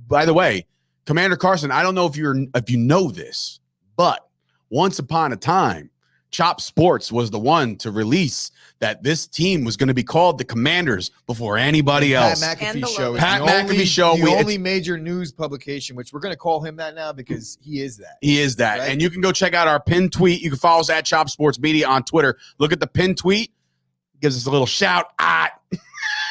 by the way, Commander Carson, I don't know if you know this, but once upon a time, Chop Sports was the one to release that this team was going to be called the Commanders before anybody else. Pat McAfee show. Pat McAfee show. The only major news publication, which we're going to call him that now because he is that. He is that. Right? And you can go check out our pinned tweet. You can follow us at Chop Sports Media on Twitter. Look at the pinned tweet. Gives us a little shout out.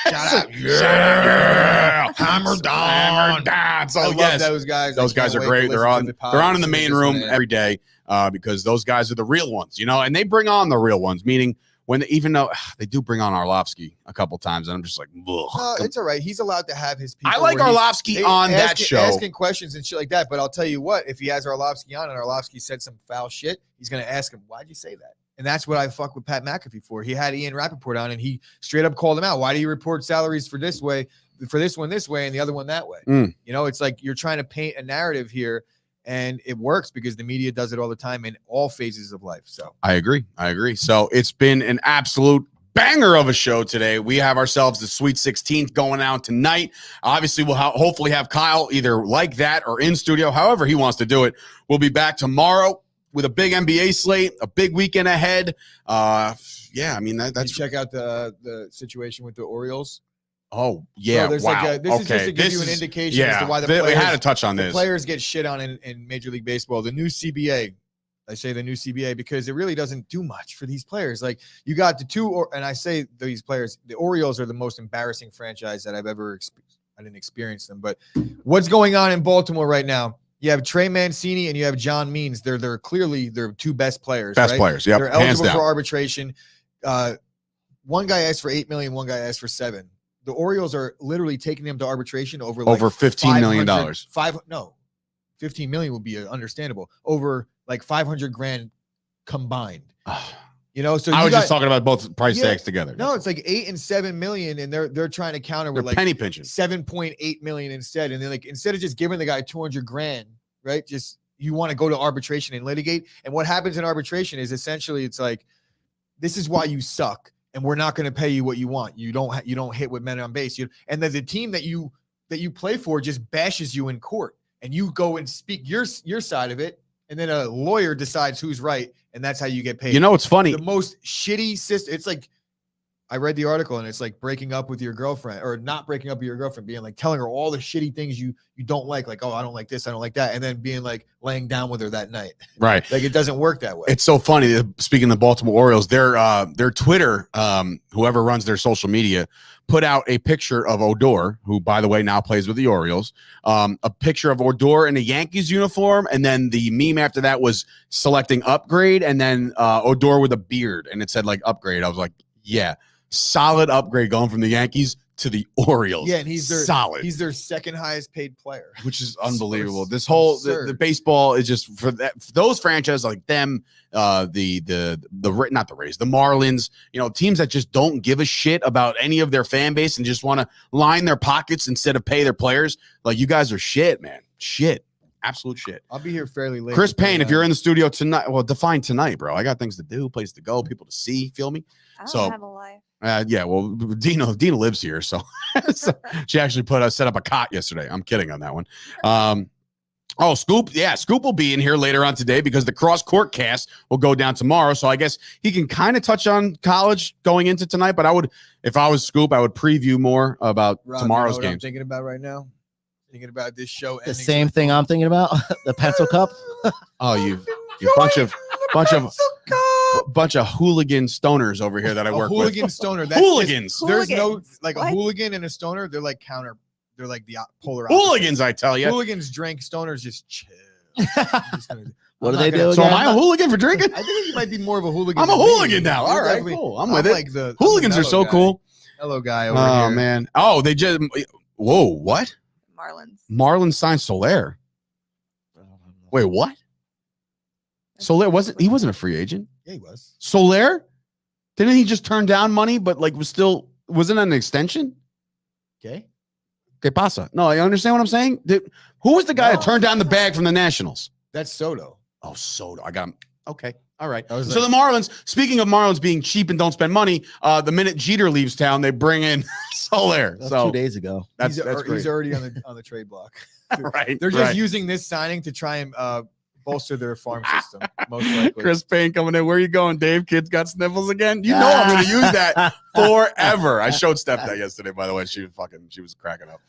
Shout out. Yeah. Hammer down. So I love those guys. Those guys are great. They're on in the main room every day because those guys are the real ones, and they bring on the real ones, meaning even though they do bring on Arlovsky a couple times, and I'm just like, ugh. No, it's all right. He's allowed to have his people. I like Arlovsky on that show. Asking questions and shit like that. But I'll tell you what, if he has Arlovsky on and Arlovsky said some foul shit, he's going to ask him, why'd you say that? And that's what I fuck with Pat McAfee for. He had Ian Rappaport on, and he straight up called him out. Why do you report salaries for this way, for this one this way, and the other one that way? It's like you're trying to paint a narrative here, and it works because the media does it all the time in all phases of life. So I agree. So it's been an absolute banger of a show today. We have ourselves the Sweet 16th going out tonight. Obviously, we'll hopefully have Kyle either like that or in studio, however he wants to do it. We'll be back tomorrow with a big NBA slate, a big weekend ahead. That's check out the situation with the Orioles. Oh yeah, so there's this is just to give you an indication as to why we had to touch on this. Players get shit on in Major League Baseball. The new CBA. I say the new CBA because it really doesn't do much for these players. Like you got and I say these players, the Orioles are the most embarrassing franchise that I've ever experienced. I didn't experience them, but what's going on in Baltimore right now? You have Trey Mancini and you have John Means. They're clearly their two best players. Players. Yep. They're eligible for arbitration. One guy asked for $8 million. One guy asked for $7 million. The Orioles are literally taking them to arbitration over $15 million. 15 million would be understandable over like 500 grand combined. You know, so I you was got, just talking about both price tags together. No, it's like 8 and 7 million, and they're trying to counter with They're like penny pinching 7.8 million instead. And then like instead of just giving the guy 200 grand, right? Just you want to go to arbitration and litigate. And what happens in arbitration is essentially it's like, this is why you suck, and we're not going to pay you what you want. You don't hit with men on base. And then the team that you play for just bashes you in court, and you go and speak your side of it. And then a lawyer decides who's right, and that's how you get paid. You know, it's funny. The most shitty system. It's like, I read the article, and it's like breaking up with your girlfriend, or not breaking up with your girlfriend, being like telling her all the shitty things you don't like, oh, I don't like this, I don't like that, and then being like laying down with her that night. Right. Like it doesn't work that way. It's so funny. Speaking of the Baltimore Orioles, their Twitter, whoever runs their social media, put out a picture of Odor, who, by the way, now plays with the Orioles, a picture of Odor in a Yankees uniform, and then the meme after that was selecting upgrade, and then Odor with a beard, and it said like upgrade. I was like, yeah, solid upgrade going from the Yankees to the Orioles. Yeah, and he's their second highest paid player, which is unbelievable. This whole the baseball is just for those franchises like them, not the Rays, the Marlins, you know, teams that just don't give a shit about any of their fan base and just want to line their pockets instead of pay their players. Like, you guys are shit, man. Shit. Absolute shit. I'll be here fairly late. Chris Payne, if you're in the studio tonight, well, define tonight, bro. I got things to do, place to go, people to see, feel me? I don't have a life. Yeah, well, Dina lives here, so, she actually set up a cot yesterday. I'm kidding on that one. Scoop will be in here later on today because the cross court cast will go down tomorrow. So I guess he can kind of touch on college going into tonight. But if I was Scoop, I would preview more about tomorrow's games. games. I'm thinking about right now. Thinking about this show. The same thing I'm thinking about. The pencil cup. Oh, you bunch of hooligan stoners over here that I work with. Hooligan stoner. Hooligans. There's no like a hooligan and a stoner. They're like They're like the polar opposite. Hooligans, I tell you. Hooligans drink. Stoners just chill. What do they do? So am I a hooligan for drinking? I think you might be more of a hooligan. I'm a hooligan now. All right, cool. I'm with it. Like hooligans are so cool. Hello, guy over here. Oh man. Oh, they just. Whoa, what? Marlins signed Soler. Wait, what? Soler wasn't a free agent? Yeah, he was. Soler? Didn't he just turn down money, but like wasn't it an extension? Okay. ¿Qué pasa? No, you understand what I'm saying? Who was the guy that turned down the bag from the Nationals? That's Soto. Oh, Soto. I got him. Okay. All right. So the Marlins, speaking of Marlins being cheap and don't spend money, the minute Jeter leaves town, they bring in Soler. That's 2 days ago. That's great. He's already on the trade block. Right. They're just using this signing to try and bolster their farm system, most likely. Chris Payne coming in. Where are you going, Dave? Kids got sniffles again? You know I'm going to use that forever. I showed Steph that yesterday, by the way. She was cracking up.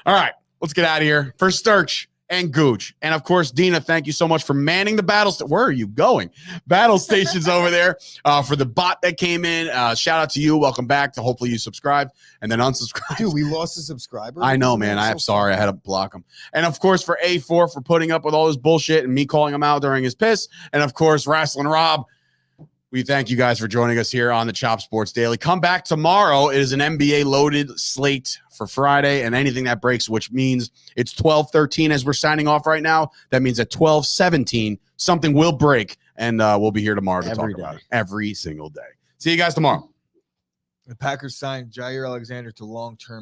All right, let's get out of here. For Sturch and Gooch. And, of course, Dina, thank you so much for manning the battle. Where are you going? Battle stations over there for the bot that came in. Shout out to you. Welcome back. Hopefully you subscribed and then unsubscribed. Dude, we lost a subscriber. I know, man. I'm sorry. I had to block him. And, of course, for A4 for putting up with all this bullshit and me calling him out during his piss. And, of course, Wrestling Rob. We thank you guys for joining us here on the Chop Sports Daily. Come back tomorrow. It is an NBA loaded slate for Friday and anything that breaks, which means it's 12:13 as we're signing off right now. That means at 12:17, something will break, and we'll be here tomorrow to talk about it every single day. See you guys tomorrow. The Packers signed Jair Alexander to long-term